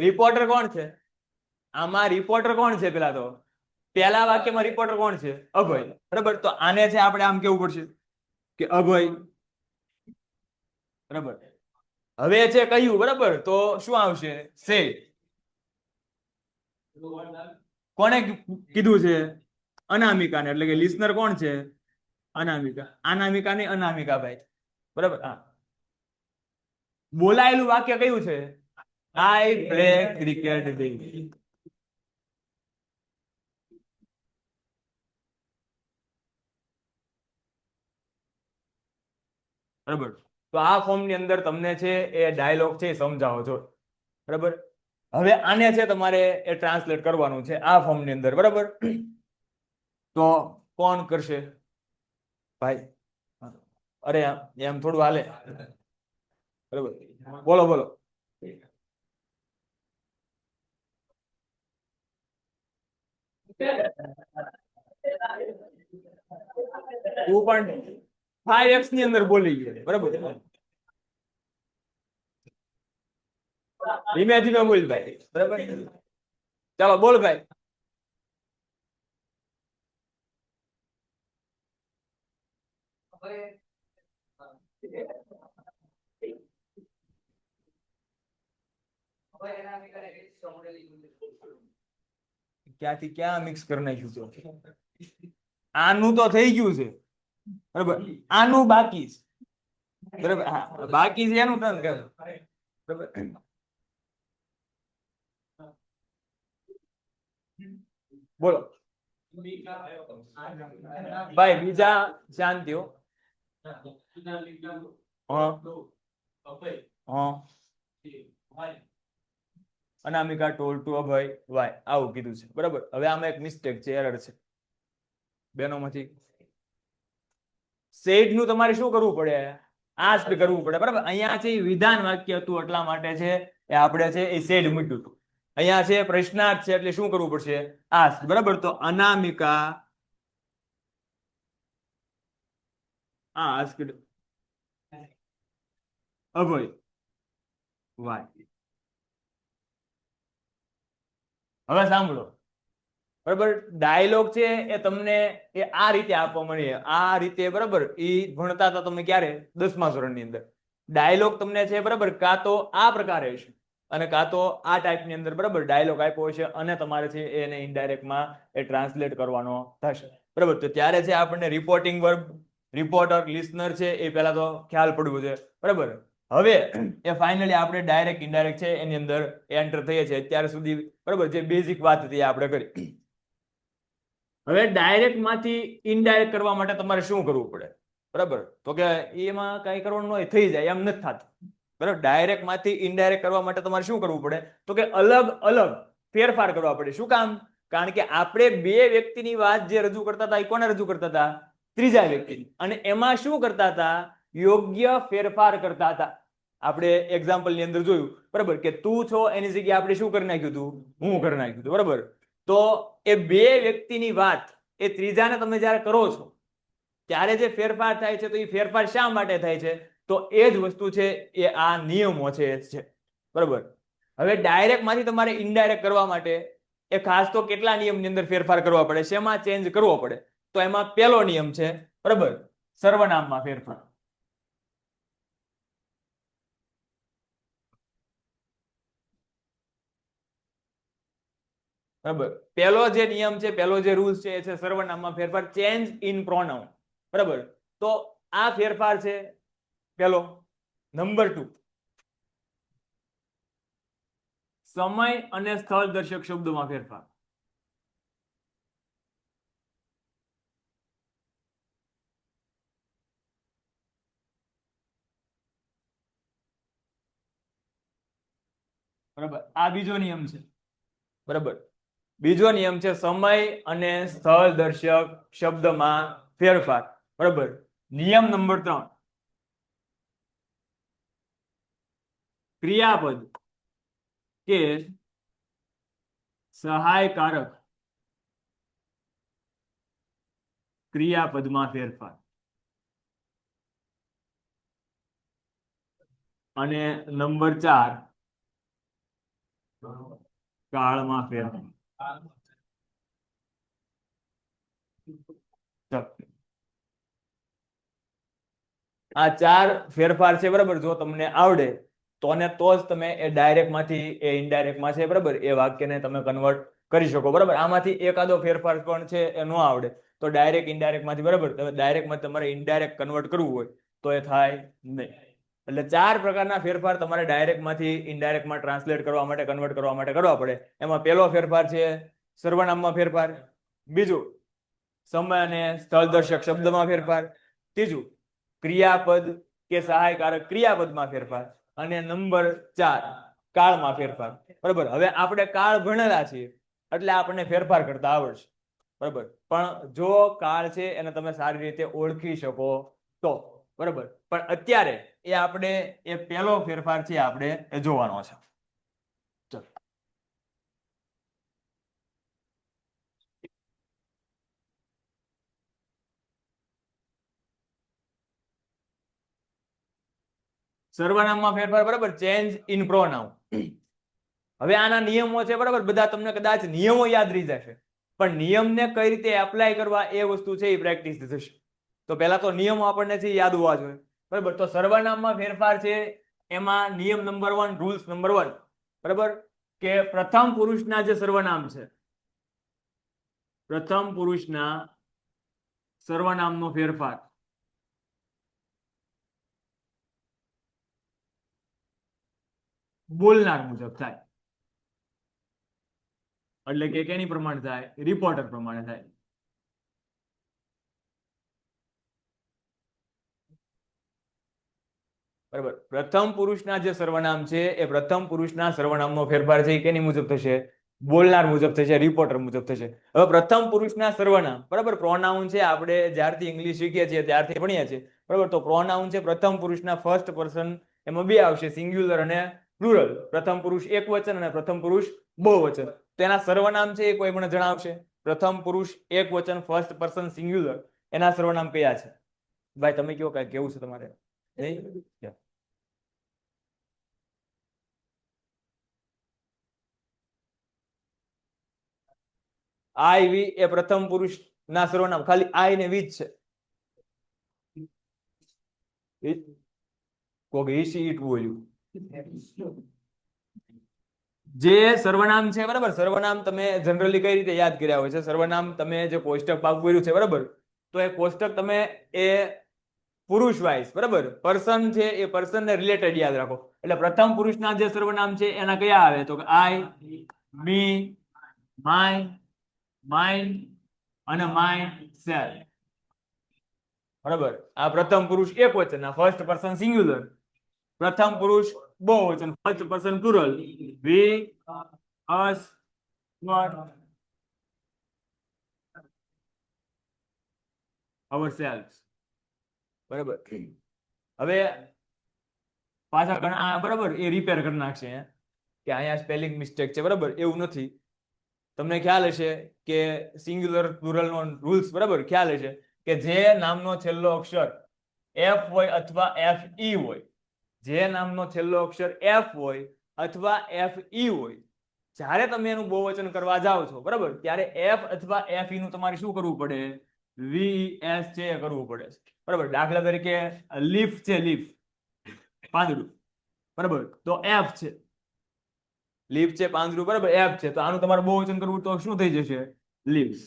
રિપોર્ટર કોણ છે? આમાં રિપોર્ટર કોણ છે? પેલા તો પહેલા વાક્યમાં રિપોર્ટર કોણ છે? અભય. બરાબર, તો આને છે આપણે આમ કેવું પડશે કે અભય. બરાબર, હવે છે કયું? બરાબર, તો શું આવશે? સે. કોને કીધું છે? અનામિકાને, એટલે કે લિસનર કોણ છે? અનામિકા. અનામિકા ને અનામિકા ભાઈ. બરાબર, હા. બોલાયેલું વાક્ય કયું છે? I play cricket daily. બરાબર, તો આ ફોર્મ ની અંદર તમને છે એ ડાયલોગ છે સમજાવો છો. બરાબર, હવે આને છે તમારે એ ટ્રાન્સલેટ કરવાનું છે આ ફોર્મ ની અંદર. બરાબર, તો કોણ કરશે ભાઈ? અરે એમ થોડું હાલે. બરાબર, બોલો બોલો. તું પણ 5x ની અંદર બોલી ગયો. બરાબર, ધીમે ધીમે બોલ ભાઈ. બરાબર, ચાલો બોલ ભાઈ. ક્યાંથી ક્યાં મિક્સ કરી નાખ્યું છે? આનું તો થઈ ગયું છે. બરાબર, આનું બાકી છે. બરાબર, હા બાકી છે એનું તને કહે. બરાબર, બોલો ભાઈ. બીજા શાંતિ હો. અનામિકા ટોલ ટુ અભય વાય, આવું કીધું છે. બરાબર, હવે આમાં એક મિસ્ટેક છે, એરર છે બેનોમાંથી. સેડ નું તમારે શું કરવું પડે? આસ્ક કરવું પડે. બરાબર, અહીંયા છે વિધાન વાક્ય હતું એટલા માટે છે એ આપણે છે એ સેડ મૂક્યું હતું. અહીંયા છે પ્રશ્નાર્થ છે એટલે શું કરવું પડશે? આસ્ક. બરાબર, તો અનામિકા આસ્ક અભય વાય. હવે સાંભળો. બરાબર, ડાયલોગ છે એ તમને એ આ રીતે આપવા મળે આ રીતે. બરાબર, એ ભણતા હતા તમે ક્યારે? 10મા ધોરણની અંદર. ડાયલોગ તમને છે બરાબર કાં તો આ પ્રકારે હશે અને કાં તો આ ટાઈપની અંદર. બરાબર, ડાયલોગ આપ્યો હશે અને તમારે છે એને ઇનડાયરેક્ટમાં એ ટ્રાન્સલેટ કરવાનો થશે. બરાબર, તો ત્યારે છે આપણને રિપોર્ટિંગ વર્બ, રિપોર્ટર, લિસનર છે એ પહેલા તો ખ્યાલ પડવું છે. બરાબર, હવે એ ફાઇનલી આપણે ડાયરેક્ટ ઇનડાયરેક્ટ છે એની અંદર એન્ટર થઈએ છીએ અત્યાર સુધી. બરાબર, જે બેઝિક વાત હતી આપણે કરી. હવે ડાયરેક્ટ માંથી ઇનડાયરેક્ટ કરવા માટે તમારે શું કરવું પડે? બરાબર, તો કે એમાં કઈ કરવાનું હોય થઈ જાય એમ નથી થતું. બરાબર, ડાયરેક્ટ માંથી ઇનડાયરેક્ટ કરવા માટે તમારે શું કરવું પડે? તો કે અલગ અલગ ફેરફાર કરવા પડે. શું કામ? કારણ કે આપણે બે વ્યક્તિની વાત જે રજૂ કરતા હતા એ કોને રજૂ કરતા હતા? ત્રીજા વ્યક્તિની. અને એમાં શું કરતા હતા? યોગ્ય ફેરફાર કરતા હતા. આપણે એક્ઝામ્પલ ની અંદર જોયું. બરાબર, કે તું છો એની જગ્યાએ આપણે શું કરી નાખ્યું હતું? હું કરી નાખ્યું હતું. બરાબર, તો એ બે વ્યક્તિની વાત એ ત્રીજાને તમે જ્યારે કરો છો ત્યારે જે ફેરફાર થાય છે તો એ ફેરફાર શા માટે થાય છે? તો એ જ વસ્તુ છે એ આ નિયમો છે. બરાબર, હવે ડાયરેક્ટ માંથી તમારે ઇનડાયરેક્ટ કરવા માટે એ ખાસ તો કેટલા નિયમની અંદર ફેરફાર કરવા પડે? શેમાં ચેન્જ કરવો પડે? તો એમાં પહેલો નિયમ છે બરાબર સર્વનામમાં ફેરફાર. બરાબર પહેલો જે નિયમ છે પહેલો જે રૂલ્સ છે એ છે સર્વનામમાં ફેરફાર ચેન્જ ઇન પ્રોનાઉન. બરાબર તો આ ફેરફાર છે પહેલો. નંબર 2 સમય અને સ્થળ દર્શક શબ્દોમાં ફેરફાર. બરાબર આ બીજો નિયમ છે. બરાબર બીજો નિયમ છે સમય અને સ્થળ દર્શક શબ્દમાં ફેરફાર. બરાબર નિયમ નંબર 3 ક્રિયાપદ કે સહાયકારક ક્રિયાપદમાં ફેરફાર. અને નંબર 4 કાળમાં ફેરફાર. આ 4 ફેરફાર છે બરાબર જો તમને આવડે તો ને તો જ તમે એ ડાયરેક્ટ માંથી એ ઇનડાયરેક્ટ માં છે બરાબર એ વાક્યને તમે કન્વર્ટ કરી શકો. બરાબર આમાંથી એકાદો ફેરફાર પણ છે એ ન આવડે તો ડાયરેક્ટ ઇનડાયરેક્ટ માંથી બરાબર તમે ડાયરેક્ટ માં તમારે ઇનડાયરેક્ટ કન્વર્ટ કરવું હોય તો એ થાય નહીં. એટલે 4 પ્રકારના ફેરફાર તમારે ડાયરેક્ટ માંથી ઇનડાયરેક્ટ માં ટ્રાન્સલેટ કરવા માટે કન્વર્ટ કરવા માટે કરવા પડે. એમાં પહેલો ફેરફાર છે સર્વનામમાં ફેરફાર. બીજું સમય અને સ્થળ દર્શક શબ્દમાં ફેરફાર. ત્રીજું ક્રિયાપદ કે સહાયકારક ક્રિયાપદમાં ફેરફાર. અને નંબર 4 કાળમાં ફેરફાર. બરાબર હવે આપણે કાળ ભણેલા છીએ એટલે આપણને ફેરફાર કરતા આવડશે. બરાબર પણ જો કાળ છે એને તમે સારી રીતે ઓળખી શકો તો બરાબર પણ અત્યારે એ આપણે એ પહેલો ફેરફાર છે આપણે એ જોવાનો છે. ચલો સર્વનામમાં ફેરફાર બરાબર ચેન્જ ઇન પ્રોનાઉન. હવે આના નિયમો છે બરાબર બધા તમને કદાચ નિયમો યાદ રહી જશે પણ નિયમને કઈ રીતે એપ્લાય કરવા એ વસ્તુ છે એ પ્રેક્ટિસ થશે. તો પહેલા તો નિયમો આપણને છે યાદ હોવા જોઈએ. બરાબર તો સર્વનામમાં ફેરફાર છે એમાં નિયમ નંબર 1 રૂલ્સ નંબર 1 બરાબર કે પ્રથમ પુરુષના જે સર્વનામ છે પ્રથમ પુરુષના સર્વનામનો ફેરફાર બોલનાર મુજબ થાય. એટલે કે કેની પ્રમાણે થાય રિપોર્ટર પ્રમાણે થાય. બરાબર પ્રથમ પુરુષના જે સર્વનામ છે એ પ્રથમ પુરુષના સર્વનામનો ફેરફાર છે એ કેની મુજબ થશે બોલનાર મુજબ થશે રિપોર્ટર મુજબ થશે. હવે પ્રથમ પુરુષના સર્વનામ બરાબર પ્રોનાઉન છે આપણે જ્યારથી ઇંગ્લિશ શીખીએ છીએ ત્યારથી ભણીએ છીએ બરાબર તો પ્રોનાઉન છે પ્રથમ પુરુષના ફર્સ્ટ પર્સન એમાં બે આવશે સિંગ્યુલર અને પ્લુરલ. પ્રથમ પુરુષ એકવચન અને પ્રથમ પુરુષ બહુવચન. તેના સર્વનામ છે એ કોઈ મને જણાવશે પ્રથમ પુરુષ એકવચન ફર્સ્ટ પર્સન સિંગ્યુલર એના સર્વનામ કયા છે ભાઈ તમે કયો કઈ કેવું છે તમારે આઈ વી એ પ્રથમ પુરુષ ના સર્વનામ ખાલી આઈ ને વી જ છે. જે સર્વનામ છે બરાબર સર્વનામ તમે જનરલી કઈ રીતે યાદ કર્યા હોય છે સર્વનામ તમે જે કોષ્ટક ભાગ કર્યું છે બરાબર તો એ કોષ્ટક તમે એ પુરુષ વાઇઝ બરાબર પર્સન છે એ પર્સન ને રિલેટેડ યાદ રાખો. એટલે પ્રથમ પુરુષના જે સર્વનામ છે એના કયા આવે તો કે આઈ મી માય માઇન્ડ અને માય સેલ્ફ. બરાબર આ પ્રથમ પુરુષ એકવચન ફર્સ્ટ પર્સન સિંગ્યુલર. પ્રથમ પુરુષ બહુવચન ફર્સ્ટ પર્સન પ્લુરલ વી અસ વોટ ourselves. બરાબર હવે પાછા ઘણા બરાબર એ રિપેર કરી નાખશે કે અહીંયા સ્પેલિંગ મિસ્ટેક છે બરાબર એવું નથી. તમને ખ્યાલ હશે કે સિંગ્યુલર પ્લુરલ નો રૂલ્સ બરાબર ખ્યાલ હશે કે જે નામનો છેલ્લો અક્ષર એફ હોય અથવા એફ ઈ હોય જે નામનો છેલ્લો અક્ષર એફ હોય અથવા એફ ઈ હોય જ્યારે તમે એનું બહુવચન કરવા જાઓ છો બરાબર ત્યારે એફ અથવા એફ ઈ નું તમારે શું કરવું પડે VS છે એ કરવું પડે છે બરાબર. દાખલા તરીકે લીફ છે, લીફ પાંદડું બરાબર, તો F છે, લીફ છે પાંદડું બરાબર, F છે, તો આનું તમારે બહુવચન કરવું તો શું થઈ જશે? લીવ્સ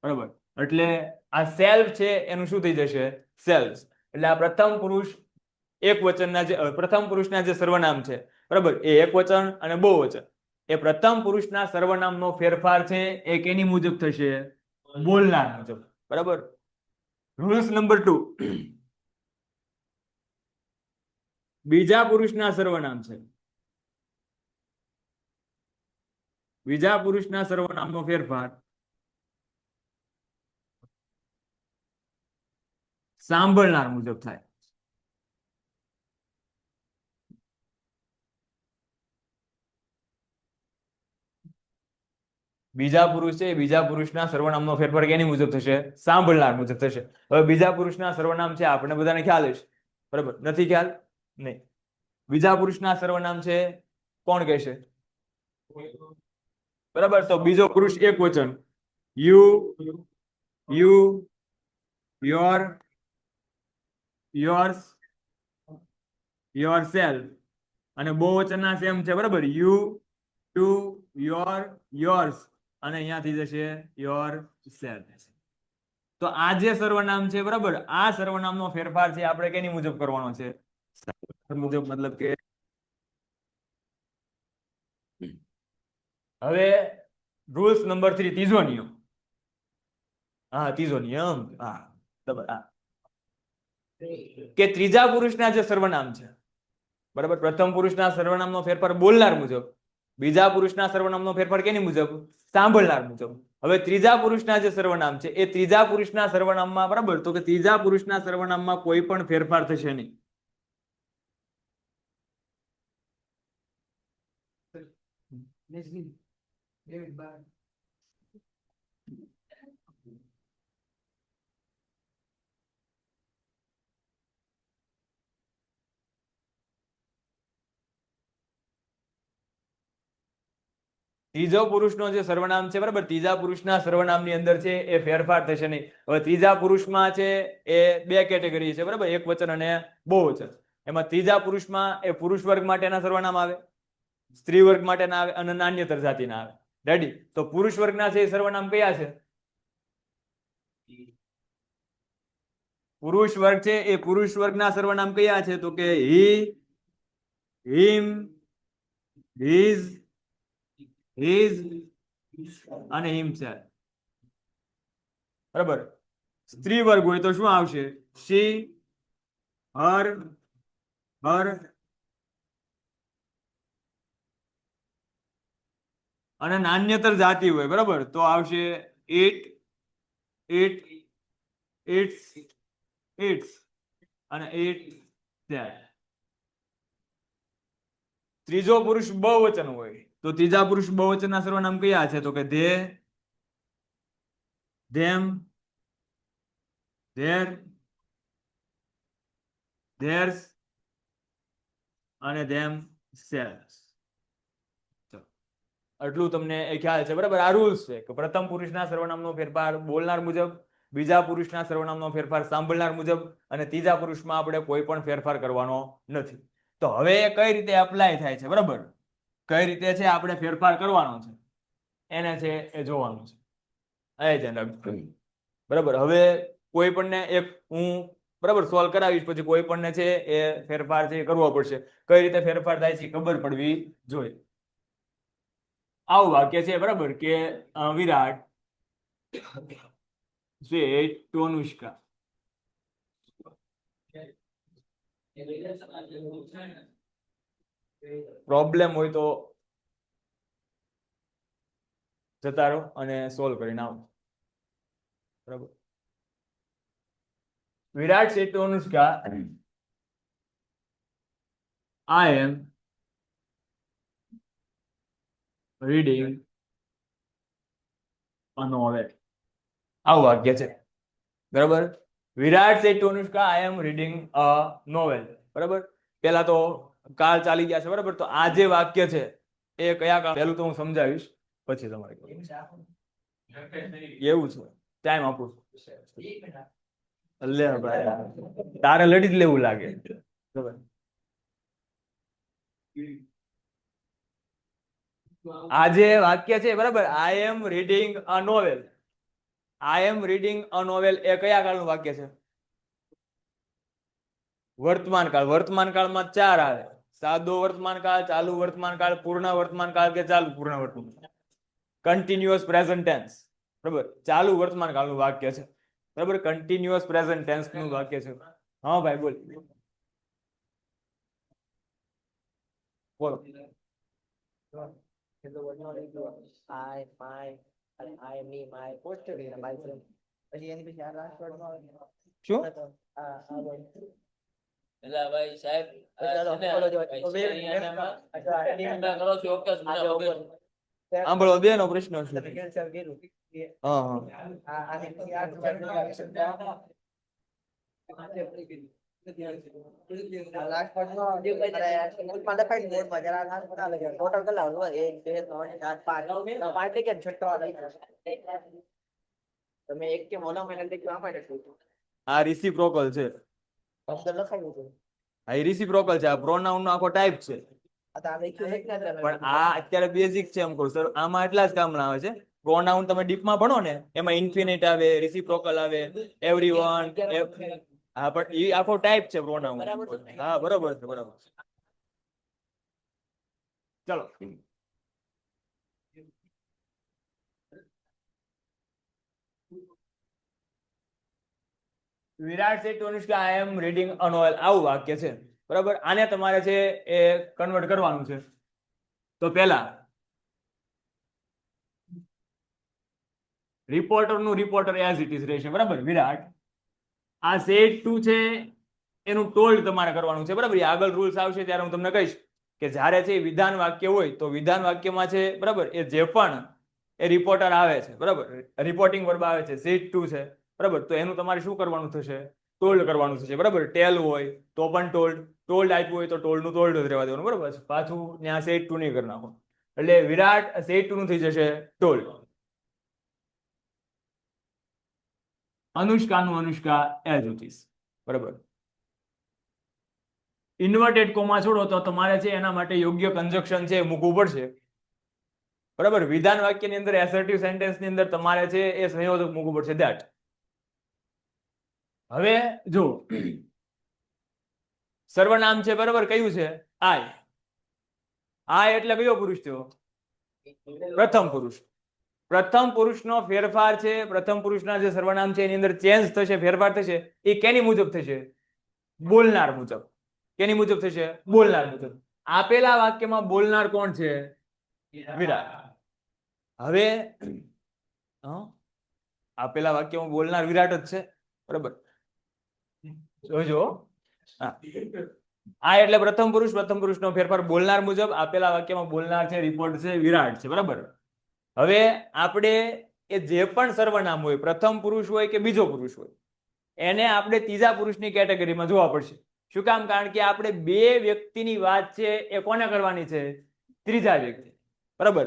બરાબર. એટલે આ સેલ્ફ છે એનું શું થઈ જશે? સેલ્સ. એટલે આ પ્રથમ પુરુષ એક વચનના જે પ્રથમ પુરુષના જે સર્વનામ છે બરાબર, એ એક વચન અને બહુવચન, એ પ્રથમ પુરુષના સર્વનામનો ફેરફાર છે એ કેની મુજબ થશે? બોલનાર મુજબ બરાબર. રૂલ્સ નંબર 2, બીજા પુરુષના સર્વનામ છે, બીજા પુરુષના સર્વનામનો ફેરફાર સાંભળનાર મુજબ થાય. બીજા પુરુષ છે, બીજા પુરુષના સર્વનામનો ફેરફાર કેની મુજબ થશે? સાંભળનાર મુજબ થશે. હવે બીજા પુરુષના સર્વનામ છે આપણે બધાને ખ્યાલ હશે બરાબર, નથી ખ્યાલ? નહીં. બીજા પુરુષના સર્વનામ છે કોણ કહેશે? બરાબર, તો બીજો પુરુષ એક વચન you, you, your, yours, yourself, અને બહુવચનના સેમ છે બરાબર, યુ, ટુ, યોર, યોર્સ, અને અહીંયાથી જશે યોર સેલ્ફ. તો આ જે સર્વનામ છે બરાબર, આ સર્વનામનો ફેરફાર છે આપણે કેની મુજબ કરવાનો છે? મુજબ, મતલબ કે હવે રૂલ્સ નંબર 3, ત્રીજો નિયમ. હા, ત્રીજો નિયમ. હા બરાબર. હા, કે ત્રીજા પુરુષના જે સર્વનામ છે બરાબર, પ્રથમ પુરુષના સર્વનામનો ફેરફાર બોલનાર મુજબ, બીજા પુરુષના સર્વનામનો ફેરફાર કેની મુજબ? સાંભળનાર મુજબ. હવે ત્રીજા પુરુષના જે સર્વનામ છે એ ત્રીજા પુરુષના સર્વનામમાં બરાબર, તો કે ત્રીજા પુરુષના સર્વનામમાં કોઈ પણ ફેરફાર થશે નહીં. ત્રીજો પુરુષનો જે સર્વનામ છે બરાબર, ત્રીજા પુરુષના સર્વનામની અંદર છે એ ફેરફાર થશે નહીં. હવે ત્રીજા પુરુષમાં છે એ બે કેટેગરી છે બરાબર, એક વચન અને બહુવચન. એમાં ત્રીજા પુરુષમાં એ પુરુષ વર્ગ માટેના સર્વનામ આવે, સ્ત્રી વર્ગ માટેના આવે અને નાન્યતર જાતિના આવે. રેડી? તો પુરુષ વર્ગના છે એ સર્વનામ કયા છે? પુરુષ વર્ગ છે એ પુરુષ વર્ગના સર્વનામ કયા છે? તો કે હી, હિમ, હિઝ, હિઝ અને હિમસેલ્ફ બરાબર. સ્ત્રી વર્ગ હોય તો શું આવશે? શી, હર, હર અને નાન્યતર જાતિ હોય બરાબર, તો આવશે ઇટ, ઇટ, ઇટ્સ, ઇટ્સ અને ઇટ ધેટ. ત્રીજો પુરુષ બહુવચન હોય તો ત્રીજા પુરુષ બહુવચનના સર્વનામ કયા છે? તો કે ધે, ધેમ, ધેર, ધેર્સ અને ધેમ સેલ્સ. આટલું તમને એ ખ્યાલ છે બરાબર. આ રૂલ્સ છે કે પ્રથમ પુરુષના સર્વનામનો ફેરફાર બોલનાર મુજબ, બીજા પુરુષના સર્વનામનો ફેરફાર સાંભળનાર મુજબ, અને ત્રીજા પુરુષમાં આપણે કોઈ પણ ફેરફાર કરવાનો નથી. તો હવે એ કઈ રીતે એપ્લાય થાય છે બરાબર, કઈ રીતે છે આપણે ફેરફાર કરવાનો છે એને છે એ જોવાનું છે. એ ધ્યાન રાખજો બરાબર. હવે કોઈ પણને એક હું બરાબર સોલ્વ કરાવીશ, પછી કોઈ પણને છે એ ફેરફાર છે એ કરવો પડશે. કઈ રીતે ફેરફાર થાય છે ખબર પડવી જોઈએ. આવું વાક્ય છે બરાબર કે Virat said to Anushka. Problem હોય તો જતા રહો અને સોલ્વ કરીને આવો બરાબર. Virat said to Anushka, I am reading a novel. આવું વાક્ય છે બરાબર. Virat said to Anushka, I am reading a novel બરાબર. પેલા તો કાળ ચાલી ગયા છે બરાબર. તો આ જે વાક્ય છે એ કયા કાળ, પહેલું તો હું સમજાવીશ પછી તમારે એવું છે. ટાઈમ આપું. લે ભાઈ તારે લડી જ લેવું લાગે. બરાબર. આ જે વાક્ય છે બરાબર, I am reading a novel. I am reading a novel એ કયા કાળનું વાક્ય છે? વર્તમાન કાળ. વર્તમાન કાળમાં 4 આવે: સાદો વર્તમાન કાળ, ચાલુ વર્તમાન કાળ, પૂર્ણ વર્તમાન કાળ કે ચાલુ પૂર્ણ વર્તમાન કાળ. Continuous present tense. બરાબર, ચાલુ વર્તમાન કાળનું વાક્ય છે. બરાબર, કન્ટિન્યુઅસ પ્રેઝન્ટ ટેન્સ નું વાક્ય છે. હા ભાઈ બોલ. બોલો. I, my, અને I, me, my, poster અને my friend. પછી એની પછી આ last word નો આવે. શું? આ word. એટલે ભાઈ સાહેબ ચાલો, બોલો જો. સાંભળો, બે નો પ્રશ્ન છે. તમે cancel કર્યું. હા હા. આની પછી આ word નો આવે. આ last word નો આવે. અરે, સ્કૂલમાં લખાઈ દીધું, બોર્ડમાં જરા last word આવે. Total કેટલા હોય? 1, 2, 3, 4, 5. 5 કે છઠ્ઠો આવે. તમે એક કે મોલા મહિના લખ્યું આમાં લખ્યું. આ રિસિપ્રોકલ છે. શબ્દ લખાયું હતું. આ રિસિપ્રોકલ છે. આ પ્રોનાઉન નો આખો ટાઈપ છે. આ તો આ લખ્યું નથી ને એટલે પણ આ અત્યારે બેઝિક છે એમ કહું સર. આમાં એટલા જ કામના આવે છે. પ્રોનાઉન તમે ડીપમાં ભણો ને એમાં ઇન્ફિનિટ આવે, રિસિપ્રોકલ આવે, એવરીવન. હા પણ એ આખો ટાઈપ છે પ્રોનાઉન. હા બરોબર છે, બરોબર છે. ચલો. Virat said to Anushka, I am reading a novel. આવું વાક્ય છે. બરાબર, આને તમારે છે એ કન્વર્ટ કરવાનું છે. તો પહેલા રિપોર્ટર નું રિપોર્ટર એઝ ઇટ ઇઝ રહેશે. બરાબર, વિરાટ. આ સેડ ટુ છે એનું ટોલ્ડ તમારે કરવાનું છે. બરાબર, આગળ રૂલ્સ આવશે ત્યારે હું તમને કહીશ કે જ્યારે છે વિધાન વાક્ય હોય તો વિધાન વાક્યમાં છે બરાબર એ જે પણ એ રિપોર્ટર આવે છે બરાબર, રિપોર્ટિંગ વર્બ આવે છે, સેડ ટુ છે બરાબર, તો એનું તમારે શું કરવાનું થશે? ટોલ્ડ કરવાનું થશે. બરાબર, ટેલ હોય તો પણ ટોલ્ડ, ટોલ્ડ આપ્યું હોય તો ટોલ્ડ નું ટોલ્ડ જ રહેવા દેવાનું. બરાબર, પાછું ત્યાં સેડ ટુ નહીં કરી નાખો. એટલે વિરાટ સેડ ટુ નું થઈ જશે ટોલ્ડ. અનુષ્કાનું અનુષ્કા એઝ ઇટ ઇઝ. બરાબર, ઇન્વર્ટેડ કોમા છોડો તો તમારે છે એના માટે યોગ્ય કન્જક્શન છે મૂકવું પડશે. બરાબર, વિધાન વાક્યની અંદર એસર્ટિવ સેન્ટેન્સની અંદર તમારે છે એ સંયોજક મૂકવું પડશે ધેટ. હવે જો સર્વનામ છે બરાબર, કયું છે? આઈ. આઈ એટલે કયો પુરુષ થયો? પ્રથમ પુરુષ. પ્રથમ પુરુષનો ફેરફાર છે, પ્રથમ પુરુષના જે સર્વનામ છે એની અંદર ચેન્જ થશે, ફેરફાર થશે. એ કેની મુજબ થશે? બોલનાર મુજબ. કેની મુજબ થશે? બોલનાર મુજબ. આપેલા વાક્યમાં બોલનાર કોણ છે? વિરાટ. હવે આપેલા વાક્યમાં બોલનાર વિરાટ જ છે. બરાબર, જોજો. આ એટલે પ્રથમ પુરુષ, પ્રથમ પુરુષનો ફેરફાર બોલનાર મુજબ. આપેલા વાક્યમાં બોલનાર છે, રિપોર્ટ છે, વિરાટ છે. બરાબર, હવે આપણે એ જે પણ સર્વનામ હોય, પ્રથમ પુરુષ હોય કે બીજો પુરુષ હોય, એને આપણે ત્રીજા પુરુષની કેટેગરીમાં જોવા પડશે. શું કામ? કારણ કે આપણે બે વ્યક્તિની વાત છે એ કોને કરવાની છે? ત્રીજા વ્યક્તિ. બરાબર,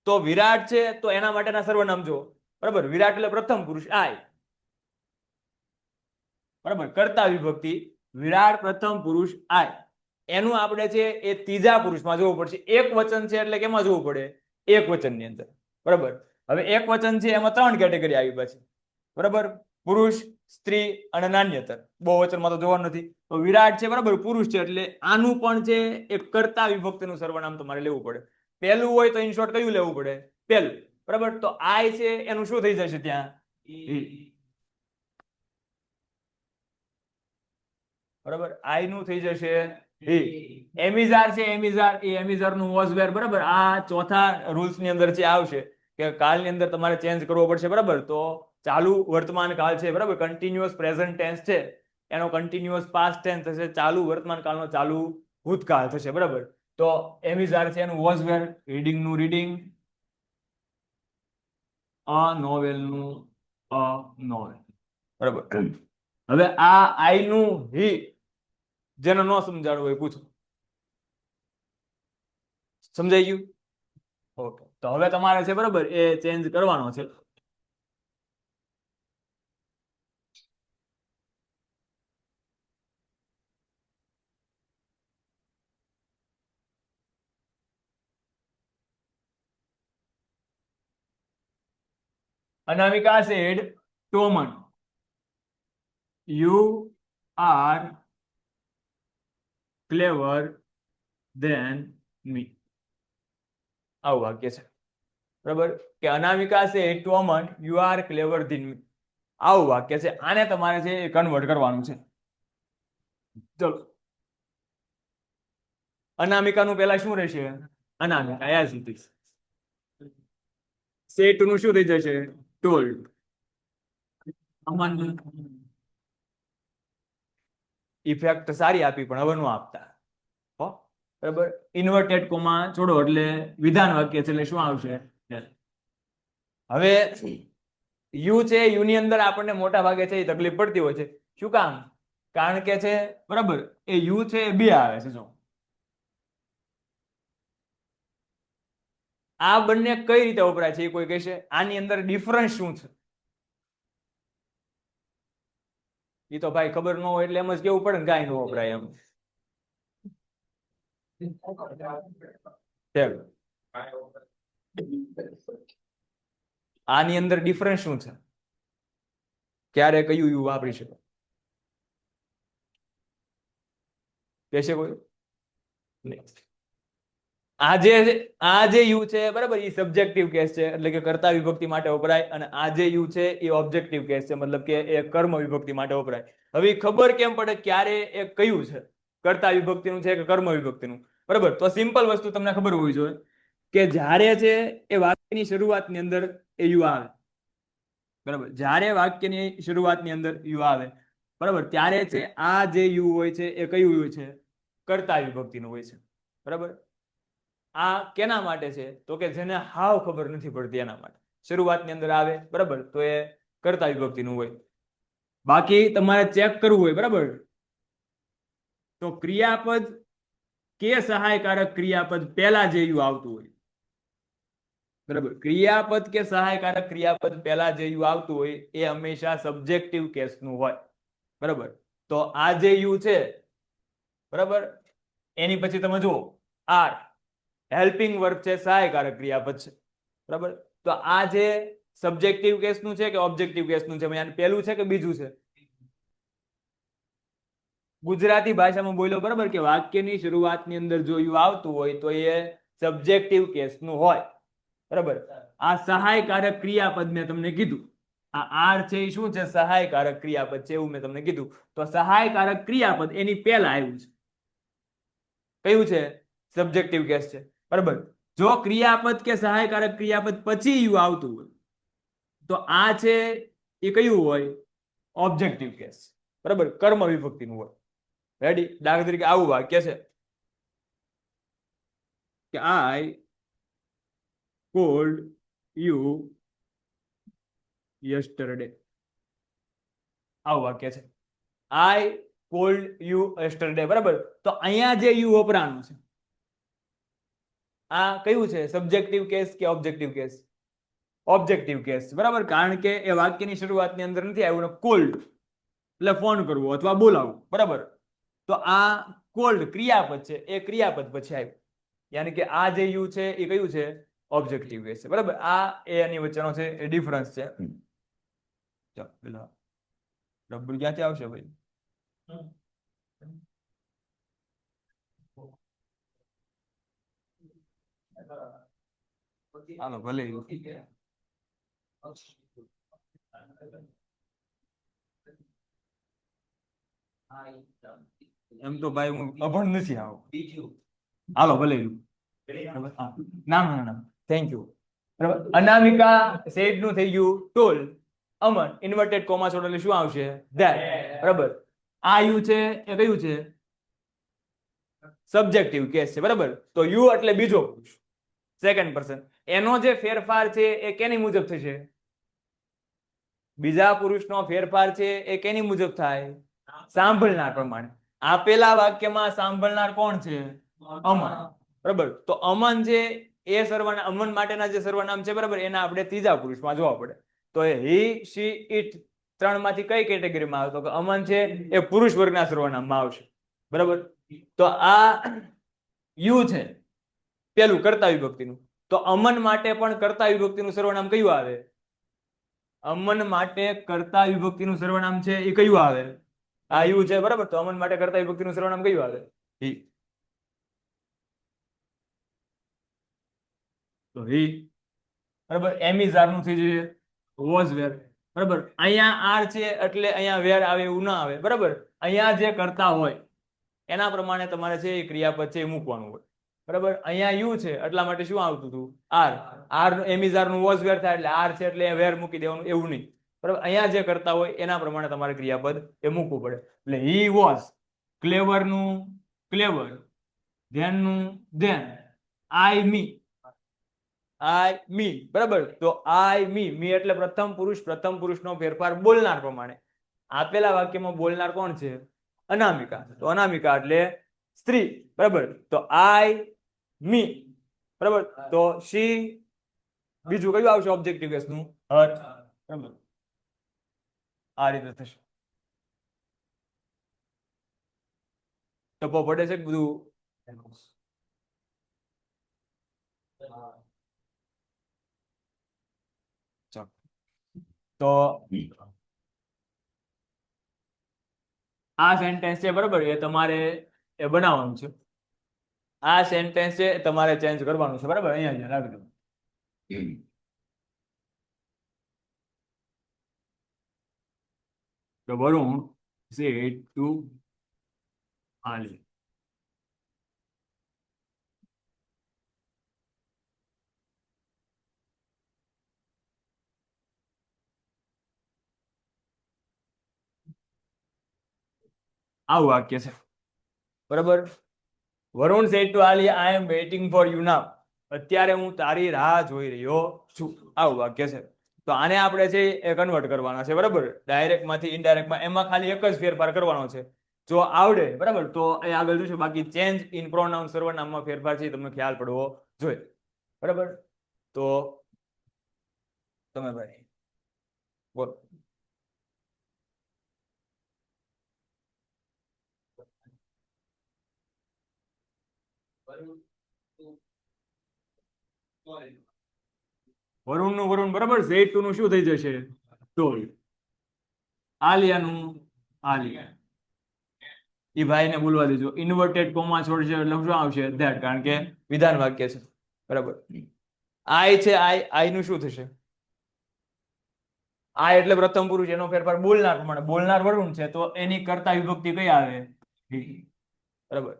તો વિરાટ છે તો એના માટેના સર્વનામ જો. બરાબર, વિરાટ એટલે પ્રથમ પુરુષ આઈ. બરાબર, કર્તા વિભક્તિ વિરાટ પ્રથમ પુરુષ આઈ. એનું આપણે છે એ ત્રીજા પુરુષમાં જોવું પડશે. એક વચન છે એટલે કેમાં જોવું પડે? એક વચનની અંદર. બરાબર, હવે એક વચન છે એમાં 3 કેટેગરી આવી પાછી. બરાબર, પુરુષ, સ્ત્રી અને નાન્યતર. બહુવચનમાં તો જોવાનું નથી. તો વિરાટ છે બરાબર, પુરુષ છે એટલે આનું પણ છે એક કર્તા વિભક્તિનું સર્વનામ તમારે લેવું પડે. પહેલું હોય તો ઇન શોર્ટ કયું લેવું પડે? પહેલું. બરાબર, તો આઈ છે એનું શું થઈ જશે ત્યાં? બરાબર, આઈ નું થઈ જશે હી. એમિઝાર છે, એમિઝાર, એ એમિઝાર નું વોઝ વેર. બરાબર, આ ચોથા રૂલ્સ ની અંદર છે આવશે કે કાળની અંદર તમારે ચેન્જ કરવો પડશે. બરાબર, તો ચાલુ વર્તમાન કાળ છે બરાબર, કન્ટિન્યુઅસ પ્રેઝન્ટ ટેન્સ છે એનો કન્ટિન્યુઅસ પાસ્ટ ટેન્સ થશે. ચાલુ વર્તમાન કાળનો ચાલુ ભૂતકાળ થશે. બરાબર, તો એમિઝાર છે એનું વોઝ વેર, રીડિંગ નું રીડિંગ, અ નોવેલ નું અ નોવેલ. બરાબર, હવે આ આઈ નું હી, જેને ન સમજાણું હોય પૂછો. સમજાઈ ગયું? ઓકે, તો હવે તમારે છે બરાબર એ ચેન્જ કરવાનો છે. અનામિકા said to Aman, you are clever than me. આવું વાક્ય છે બરાબર કે અનામિકા said to Aman, you are clever than me. આવું વાક્ય છે. આને તમારે છે એ કન્વર્ટ કરવાનું છે. ચલો અનામિકાનું પહેલા શું રહેશે? અનામિકા as it is. said to નું શું થઈ જશે? told. અમન ઇફેક્ટ સારી આપી પણ હવે નો આપતા હો બરાબર. ઇન્વર્ટેડ કોમા છોડો એટલે વિધાન વાક્ય છે એટલે શું આવશે? હવે યુ છે, યુ ની અંદર આપણને મોટા ભાગે છે એ તકલીફ પડતી હોય છે. શું કામ? કારણ કે છે બરાબર એ યુ છે એ બે આવે છે. જો આ બંને કઈ રીતે વપરાય છે એ કોઈ કહેશે? આની અંદર ડિફરન્સ શું છે એ તો ભાઈ ખબર ન હોય એટલે એમ જ કેવું પડે ને કાંઈ ન વપરાય એમ. આની અંદર ડિફરન્સ શું છે? ક્યારે કયું યુ વાપરી શકો? કહેશે કોઈ? આ જે યુ છે બરાબર એ સબ્જેક્ટિવ કેસ છે એટલે કે કર્તા વિભક્તિ માટે વપરાય, અને આ જે યુ છે એ ઓબ્જેક્ટિવ કેસ છે મતલબ કે એ કર્મ વિભક્તિ માટે વપરાય. હવે ખબર કેમ પડે ક્યારે એ કયું છે, કર્તા વિભક્તિનું છે કે કર્મ વિભક્તિનું? બરાબર, તો સિમ્પલ વસ્તુ તમને ખબર હોવી જોઈએ કે જ્યારે છે એ વાક્યની શરૂઆતની અંદર એ યુ આવે બરાબર, જ્યારે વાક્યની શરૂઆતની અંદર યુ આવે બરાબર ત્યારે છે આ જે યુ હોય છે એ કયું યુ છે? કર્તા વિભક્તિનું હોય છે બરાબર. આ કેના માટે છે? તો કે જેને હાવ ખબર નથી પડતી એના માટે શરૂઆતની અંદર આવે બરાબર, તો એ કર્તા વિભક્તિનું હોય. બાકી તમારે ચેક કરવું હોય બરાબર તો ક્રિયાપદ કે સહાયકારક ક્રિયાપદ પહેલા જે યુ આવતું હોય બરાબર, ક્રિયાપદ કે સહાયકારક ક્રિયાપદ પહેલા જે યુ આવતું હોય એ હંમેશા સબ્જેક્ટિવ કેસનું હોય બરાબર. તો આ જે યુ છે બરાબર એની પછી તમે જુઓ આર હેલ્પિંગ વર્બ છે, સહાયકારક ક્રિયાપદ છે બરાબર. તો આ જે સબ્જેક્ટિવ કેસનું છે કે ઓબ્જેક્ટિવ કેસનું છે? પહેલું છે કે બીજું છે? ગુજરાતી ભાષામાં બોલ્યો બરાબર કે વાક્યની શરૂઆતની અંદર જો યુ આવતું હોય તો એ સબ્જેક્ટિવ કેસનું હોય બરાબર. આ સહાયકારક ક્રિયાપદ મેં તમને કીધું, આ આર છે એ શું છે? સહાયકારક ક્રિયાપદ છે એવું મેં તમને કીધું. તો સહાયકારક ક્રિયાપદ એની પહેલા આવ્યું છે. કયું છે? સબ્જેક્ટિવ કેસ છે બરાબર. જો ક્રિયાપદ કે સહાયકારક ક્રિયાપદ પછી યુ આવતું હોય તો આ છે એ કયું હોય? ઓબ્જેક્ટિવ કેસ બરાબર, કર્મ વિભક્તિનું હોય. રેડી? દાખલા તરીકે આવું વાક્ય છે કે આઈ કોલ્ડ યુ યસ્ટરડે. આવું વાક્ય છે, આઈ કોલ્ડ યુ યસ્ટરડે બરાબર. તો અહીંયા જે યુ વપરાનું છે આ કયું છે? સબ્જેક્ટિવ કેસ કે ઓબ્જેક્ટિવ કેસ? ઓબ્જેક્ટિવ કેસ બરાબર, કારણ કે એ વાક્યની શરૂઆતની અંદર નથી આવ્યું ને કોલ્ડ એટલે ફોન કરવો અથવા બોલાવવું બરાબર. તો આ કોલ્ડ ક્રિયાપદ છે એ ક્રિયાપદ પછી આવ્યું, યાની કે આ જે યુ છે એ કયું છે? ઓબ્જેક્ટિવ કેસ છે બરાબર. આ એની વચ્ચેનો છે એ ડિફરન્સ છે. ચાલો પેલા ડબલ ક્યાંથી આવશે ભાઈ? હાલો ભલે એમ તો ભાઈ હું અભણ નથી આવો. હાલો ભલે ના થેન્ક યુ બરાબર. અનામિકા સેડ નું થઈ ગયું ટોલ. અમન ઇન્વર્ટેડ કોમા છોડ એટલે શું આવશે? ધેટ બરાબર. આ યુ છે એ કયું છે? સબ્જેક્ટિવ કેસ છે બરાબર. તો યુ એટલે બીજો પુરુષ, સેકન્ડ પર્સન. એનો જે ફેરફાર છે એ કેની મુજબ થશે? બીજા પુરુષનો ફેરફાર છે એ કેની મુજબ થાય? સાંભળનાર પ્રમાણે. આપેલા વાક્યમાં સાંભળનાર કોણ છે? અમન બરાબર. તો અમન છે એ સર્વનામ, અમન માટેના જે સર્વનામ છે બરાબર એના આપણે ત્રીજા પુરુષમાં જોવા પડે. તો એ હી, શી, ઇટ ત્રણમાંથી કઈ કેટેગરીમાં આવે? તો કે અમન છે એ પુરુષ વર્ગના સર્વનામમાં આવશે બરાબર. તો આ યુ છે પેલું કર્તા વિભક્તિનું. તો અમન માટે પણ કર્તા વિભક્તિનું સર્વનામ કયું આવે? અમન માટે કર્તા વિભક્તિનું સર્વનામ છે એ કયું આવે? આ યુ છે બરાબર, તો અમન માટે કર્તા વિભક્તિનું સર્વનામ કયું આવે? હી. તો હી બરાબર. એમ ઇઝ આર નું થઈ જશે વોઝ વેર બરાબર. અહીંયા આર છે એટલે અહીંયા વેર આવે એવું ના આવે બરાબર. અહીંયા જે કરતા હોય એના પ્રમાણે તમારે છે એ ક્રિયાપદ છે એ મૂકવાનું હોય બરાબર. અહીંયા યુ છે એટલા માટે શું આવતું હતું? Are. Are am is are નું વોઝ વેર થાય એટલે આર છે એટલે વેર મૂકી દેવાનું એવું નહીં બરાબર. અહીંયા જે કરતા હોય એના પ્રમાણે તમારે ક્રિયાપદ એ મૂકવું પડે. એટલે હી વોઝ ક્લેવર નું ક્લેવર, ધેન નું ધેન, આઈ મી આઈ મી બરાબર. તો આઈ મી એટલે પ્રથમ પુરુષનો ફેરફાર બોલનાર પ્રમાણે. આપેલા વાક્યમાં બોલનાર કોણ છે? અનામિકા. તો અનામિકા એટલે સ્ત્રી બરાબર. તો આઈ મી બરાબર. તો શી બીજું કયું આવશે ઓબ્જેક્ટિવ કેસ નું? હર બરાબર. આ રીતે થશે. ટપો પડે છે બધું? તો આ સેન્ટેન્સ છે બરાબર, એ તમારે એ બનાવવાનું છે. આ સેન્ટેન્સ છે તમારે ચેન્જ કરવાનું છે બરાબર. અહીંયા ધ્યાન રાખજો. તો વરુણ said to Ali. આવું વાક્ય છે બરાબર. Varun said to Ali, I am waiting for you now. અત્યારે હું તારી રાહ જોઈ રહ્યો છું. આવું વાક્ય છે. તો આને આપણે છે એ કન્વર્ટ કરવાના છે બરાબર. ડાયરેક્ટ માંથી ઇનડાયરેક્ટમાં. એમાં ખાલી એક જ ફેરફાર કરવાનો છે. જો આવડે બરાબર તો એ આગળ જોઈશું. બાકી ચેન્જ ઇન પ્રોનાઉન સર્વનામમાં ફેરફાર છે તમને ખ્યાલ પડવો જોઈએ બરાબર. તો તમે ભાઈ બોલો. વરુણનું વરુણ બરાબર. said to નું શું થઈ જશે? told. આલિયાનું આલિયા. એ ભાઈને બોલવા દેજો. ઇન્વર્ટેડ કોમા છોડશે એટલે શું આવશે? that. કારણ કે વિધાન વાક્ય છે બરાબર. આઈ છે આઈ નું શું થશે? આ એટલે પ્રથમ પુરુષ, એનો ફેરફાર બોલનાર પ્રમાણે. બોલનાર વરુણ છે તો એની કર્તા વિભક્તિ કઈ આવે? બરાબર.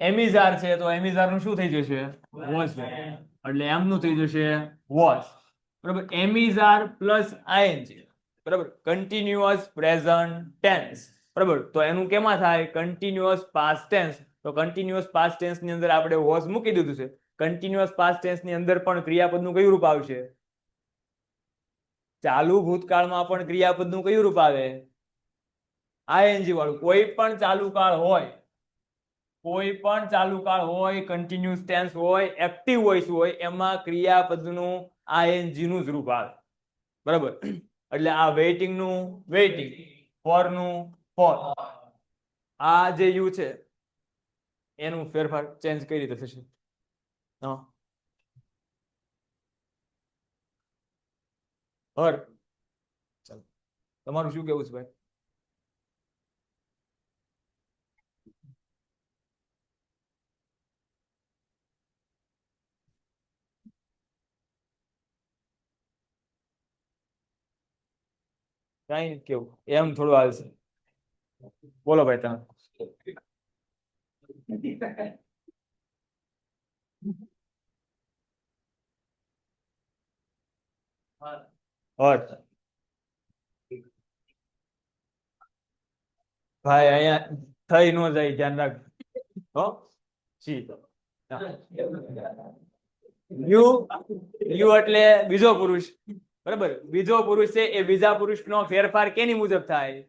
એમિઝાર છે તો એમિઝાર નું શું થઈ જશે? વોઝ. એટલે એમ નું થઈ જશે વોઝ બરાબર. એમિઝાર પ્લસ આઈએનજી બરાબર. કન્ટિન્યુઅસ પ્રેઝન્ટ ટેન્સ બરાબર. તો એનું કેમાં થાય? Continuous past tense. તો કન્ટિન્યુઅસ પાસ્ટ ટેન્સ ની અંદર આપણે વોઝ મૂકી દીધું છે. કન્ટિન્યુઅસ પાસ્ટ ટેન્સ ની અંદર પણ ક્રિયાપદનું કયું રૂપ આવશે? ચાલુ ભૂતકાળમાં પણ ક્રિયાપદનું કયું રૂપ આવે? આઈએનજી વાળું. કોઈ પણ ચાલુ કાળ હોય, કોઈ પણ ચાલુ કાળ હોય, કન્ટિન્યુઅસ ટેન્સ હોય, એક્ટિવ વોઇસ હોય, એમાં ક્રિયાપદનું આઈએનજી નું જ રૂપ આવે બરાબર. એટલે આ વેઇટિંગ નું વેઇટિંગ, ફોર નું ફોર. આ જે યુ છે એનું ફેરફાર ચેન્જ કઈ રીતે થશે? હા હર. ચાલો તમારું શું કેવું છે ભાઈ? કઈ નથી કેવું, એમ થોડું હાલશે. બોલો ભાઈ તમે. હર. ભાઈ અહીંયા થઈ ન જાય, ધ્યાન રાખ. હો જી. યુ એટલે બીજો પુરુષ બરાબર. બીજો પુરુષ છે એ બીજા પુરુષનો ફેરફાર કેની મુજબ થાય?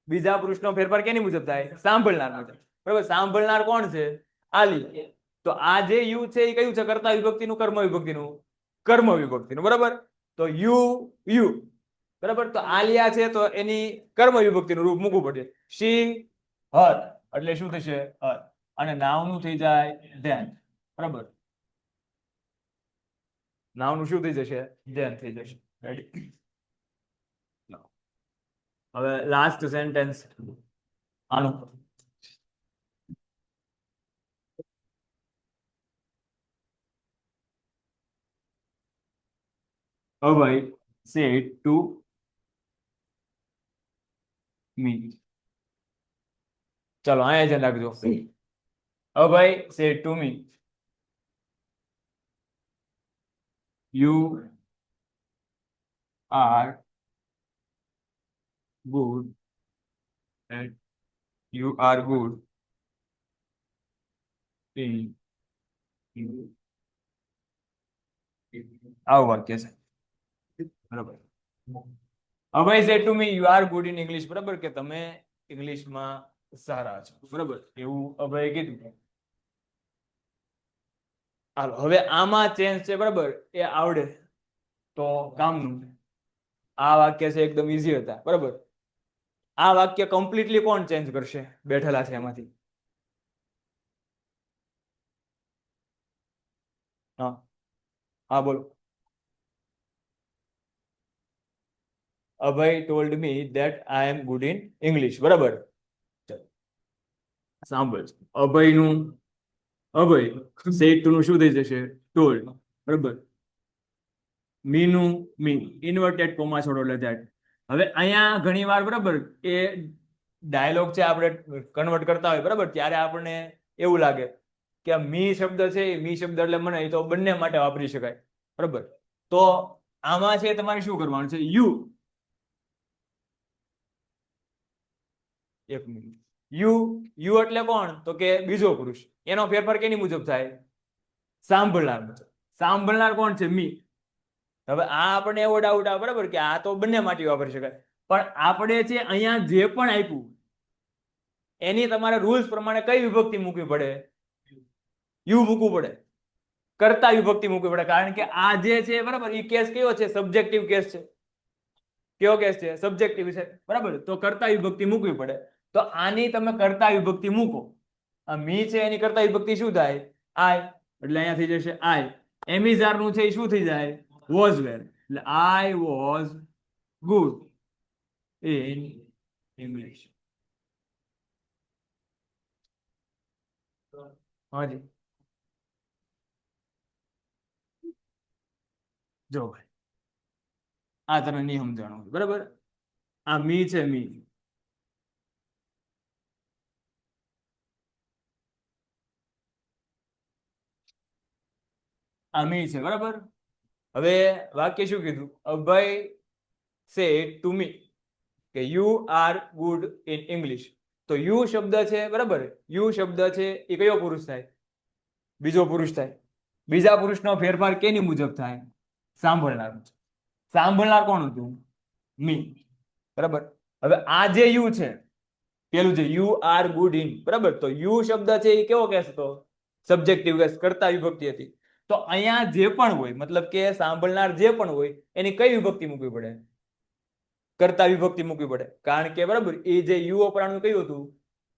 બીજા પુરુષનો ફેરફાર કેની મુજબ થાય? સાંભળનાર મુજબ બરાબર. સાંભળનાર કોણ છે? આલી. તો આ જે યુ છે એ કયું છે? કર્તા વિભક્તિનું, કર્મ વિભક્તિનું? કર્મ વિભક્તિનું બરાબર. તો યુ બરાબર. તો આલિયા છે તો એની કર્મ વિભક્તિનું રૂપ મૂકવું પડે. શી હર એટલે શું થશે? હર. અને નાવનું થઈ જાય ધેન બરાબર. નાવનું શું થઈ જશે? ધેન થઈ જશે. રેડી? હવે લાસ્ટ સેન્ટેન્સ આનું અભય said to me. ચલો અહીંયા જ રાખજો. અભય said to me, you are good and you are good in આવું વાક્ય છે બરાબર. અભય said to me you are good in English, બરાબર, કે તમે ઇંગ્લિશમાં સારા છો, બરાબર, એવું અભયે કીધું. હાલો હવે આમાં ચેન્જ છે, બરાબર, એ આવડે તો કામનું. આ વાક્ય છે એકદમ ઈઝી હતા, બરાબર. આ વાક્ય કમ્પ્લીટલી કોણ ચેન્જ કરશે બેઠેલા છે એમાંથી? હા હા બોલો. અભય told me that I am good in English, બરાબર. સાંભળ, અભયનું અભય said to નું શું થઈ જશે? told, બરાબર. મીનું મી, ઇન્વર્ટેડ કોમા છોડો એટલે that. હવે અહીંયા ઘણી વાર, બરાબર, એ ડાયલોગ છે આપણે કન્વર્ટ કરતા હોય, બરાબર, ત્યારે આપણને એવું લાગે કે આ મી શબ્દ છે, એ મી શબ્દ એટલે મને એ તો બંને માટે વાપરી શકાય, બરાબર. તો આમાં છે તમારે શું કરવાનું છે? યુ, એક મિનિટ, યુ એટલે કોણ? તો કે બીજો પુરુષ. એનો ફેરફાર કેની મુજબ થાય? સાંભળનાર મુજબ. સાંભળનાર કોણ છે? મી. હવે આ આપણને એવો ડાઉટ આવે, બરાબર, કે આ તો બંને માટે વાપરી શકાય, પણ આપણે છે અહીંયા જે પણ આપ્યું એની તમારે રૂલ્સ પ્રમાણે કઈ વિભક્તિ મૂકવી પડે? યુ મૂકવું પડે, કર્તા વિભક્તિ મૂકવી પડે, કારણ કે આ જે છે, બરાબર, એ કેસ કયો છે? સબ્જેક્ટિવ કેસ છે. કયો કેસ છે? સબ્જેક્ટિવ છે, બરાબર. તો કર્તા વિભક્તિ મૂકવી પડે. તો આની તમે કર્તા વિભક્તિ મૂકો. આ મી છે એની કર્તા વિભક્તિ શું થાય? આઈ. એટલે અહીંયા થઈ જશે આઈ. એમિઝાર નું છે એ શું થઈ જાય? was were. એટલે I was good in English. હાજી જો ભાઈ, આ તને નહીં સમજાણું, બરાબર. આ મી છે, મી. આ મી છે, બરાબર. હવે વાક્ય શું કીધું? અભય said to me કે you are good in English. તો યુ શબ્દ છે, બરાબર, યુ શબ્દ છે એ કયો પુરુષ થાય? બીજો પુરુષ થાય. બીજા પુરુષનો ફેરફાર કેની મુજબ થાય? સાંભળનાર. સાંભળનાર કોણ હતું? મી, બરાબર. હવે આ જે યુ છે, પેલું છે યુ આર ગુડ ઇન, બરાબર, તો યુ શબ્દ છે એ કેવો કેસ હતો? સબ્જેક્ટિવ કેસ, કર્તા વિભક્તિ હતી. તો અહીંયા જે પણ હોય, મતલબ કે સાંભળનાર જે પણ હોય એની કઈ વિભક્તિ મૂકવી પડે? કર્તા વિભક્તિ મૂકવી પડે, કારણ કે, બરાબર, એ જે યુ વપરાણું કયું હતું?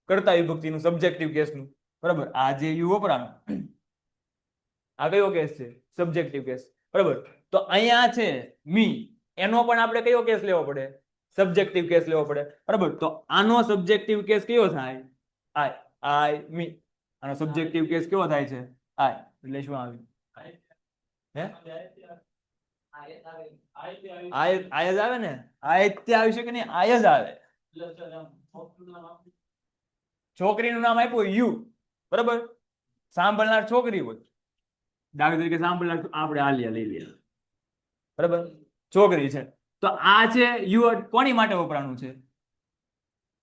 કર્તા વિભક્તિનું, સબ્જેક્ટિવ કેસનું, બરાબર. આ જે યુ વપરાણું, આ કયો કેસ છે? સબ્જેક્ટિવ કેસ, બરાબર. તો અહીંયા છે મી, એનો પણ આપણે કયો કેસ લેવો પડે? સબ્જેક્ટિવ કેસ લેવો પડે, બરાબર. તો આનો સબ્જેક્ટિવ કેસ કયો થાય? આઈ. આઈ મી. આનો સબ્જેક્ટિવ કેસ કેવો થાય છે? આઈ. એટલે શું આવ્યું? હે? આય જ આવે ને? આય તે આવી શકે ને? આય જ આવે. છોકરીનું નામ આપ્યું યુ, બરાબર. સાંભળનાર છોકરી હોય, દાખલા તરીકે સાંભળનાર આપણે આલિયા લઈ લઈએ, બરાબર, છોકરી છે. તો આ છે યુ કોની માટે વપરાણું છે?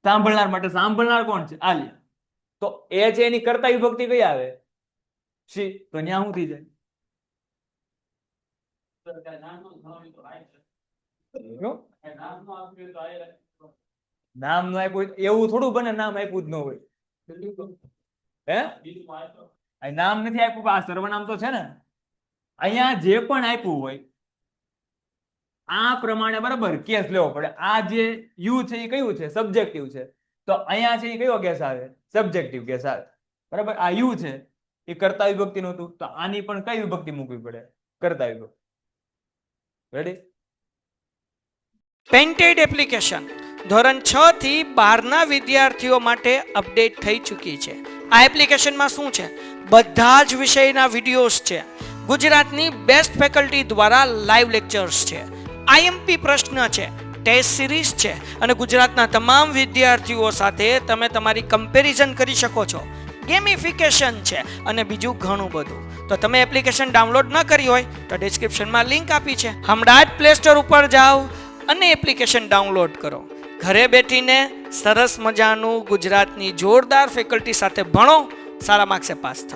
સાંભળનાર માટે. સાંભળનાર કોણ છે? આલિયા. તો એ છે એની કર્તા વિભક્તિ કઈ આવે? સી. તો ન્યા શું થઈ જાય? નામ નું આપ્યું એવું થોડું બને? નામ આપ્યું જ ન હોય. હે? નામ નથી આપ્યું, આ સર્વનામ તો છે ને. અહીંયા જે પણ આપ્યું હોય આ પ્રમાણે, બરાબર, કેસ લેવો પડે. આ જે યુ છે એ કયું છે? સબ્જેક્ટિવ છે. તો અહીંયા છે એ કયો કેસ આવે? સબ્જેક્ટિવ કેસ આવે, બરાબર. આ યુ છે એ કર્તા વિભક્તિ નું હતું, તો આની પણ કઈ વિભક્તિ મૂકવી પડે? કર્તા વિભક્તિ. રેડી? પેન્ટેડ એપ્લિકેશન ધોરણ 6 થી 12ના વિદ્યાર્થીઓ માટે અપડેટ થઈ ચૂકી છે. આ એપ્લિકેશનમાં શું છે? બધા જ વિષયના વિડીયોઝ છે. ગુજરાતની બેસ્ટ ફેકલ્ટી દ્વારા લાઈવ લેક્ચર્સ છે. આઈએમપી પ્રશ્ન છે, ટેસ્ટ સિરીઝ છે અને ગુજરાતના તમામ વિદ્યાર્થીઓ સાથે તમે તમારી કમ્પેરિઝન કરી શકો છો. ગેમિફિકેશન છે અને બીજું ઘણું બધું. તો તમે એપ્લિકેશન ડાઉનલોડ ન કરી હોય તો ડિસ્ક્રિપ્શનમાં લિંક આપી છે. હમણાં જ પ્લે સ્ટોર ઉપર જાઓ અને એપ્લિકેશન ડાઉનલોડ કરો. ઘરે બેઠીને સરસ મજાનું ગુજરાતની જોરદાર ફેકલ્ટી સાથે ભણો, સારા માર્ક્સે પાસ થાઓ.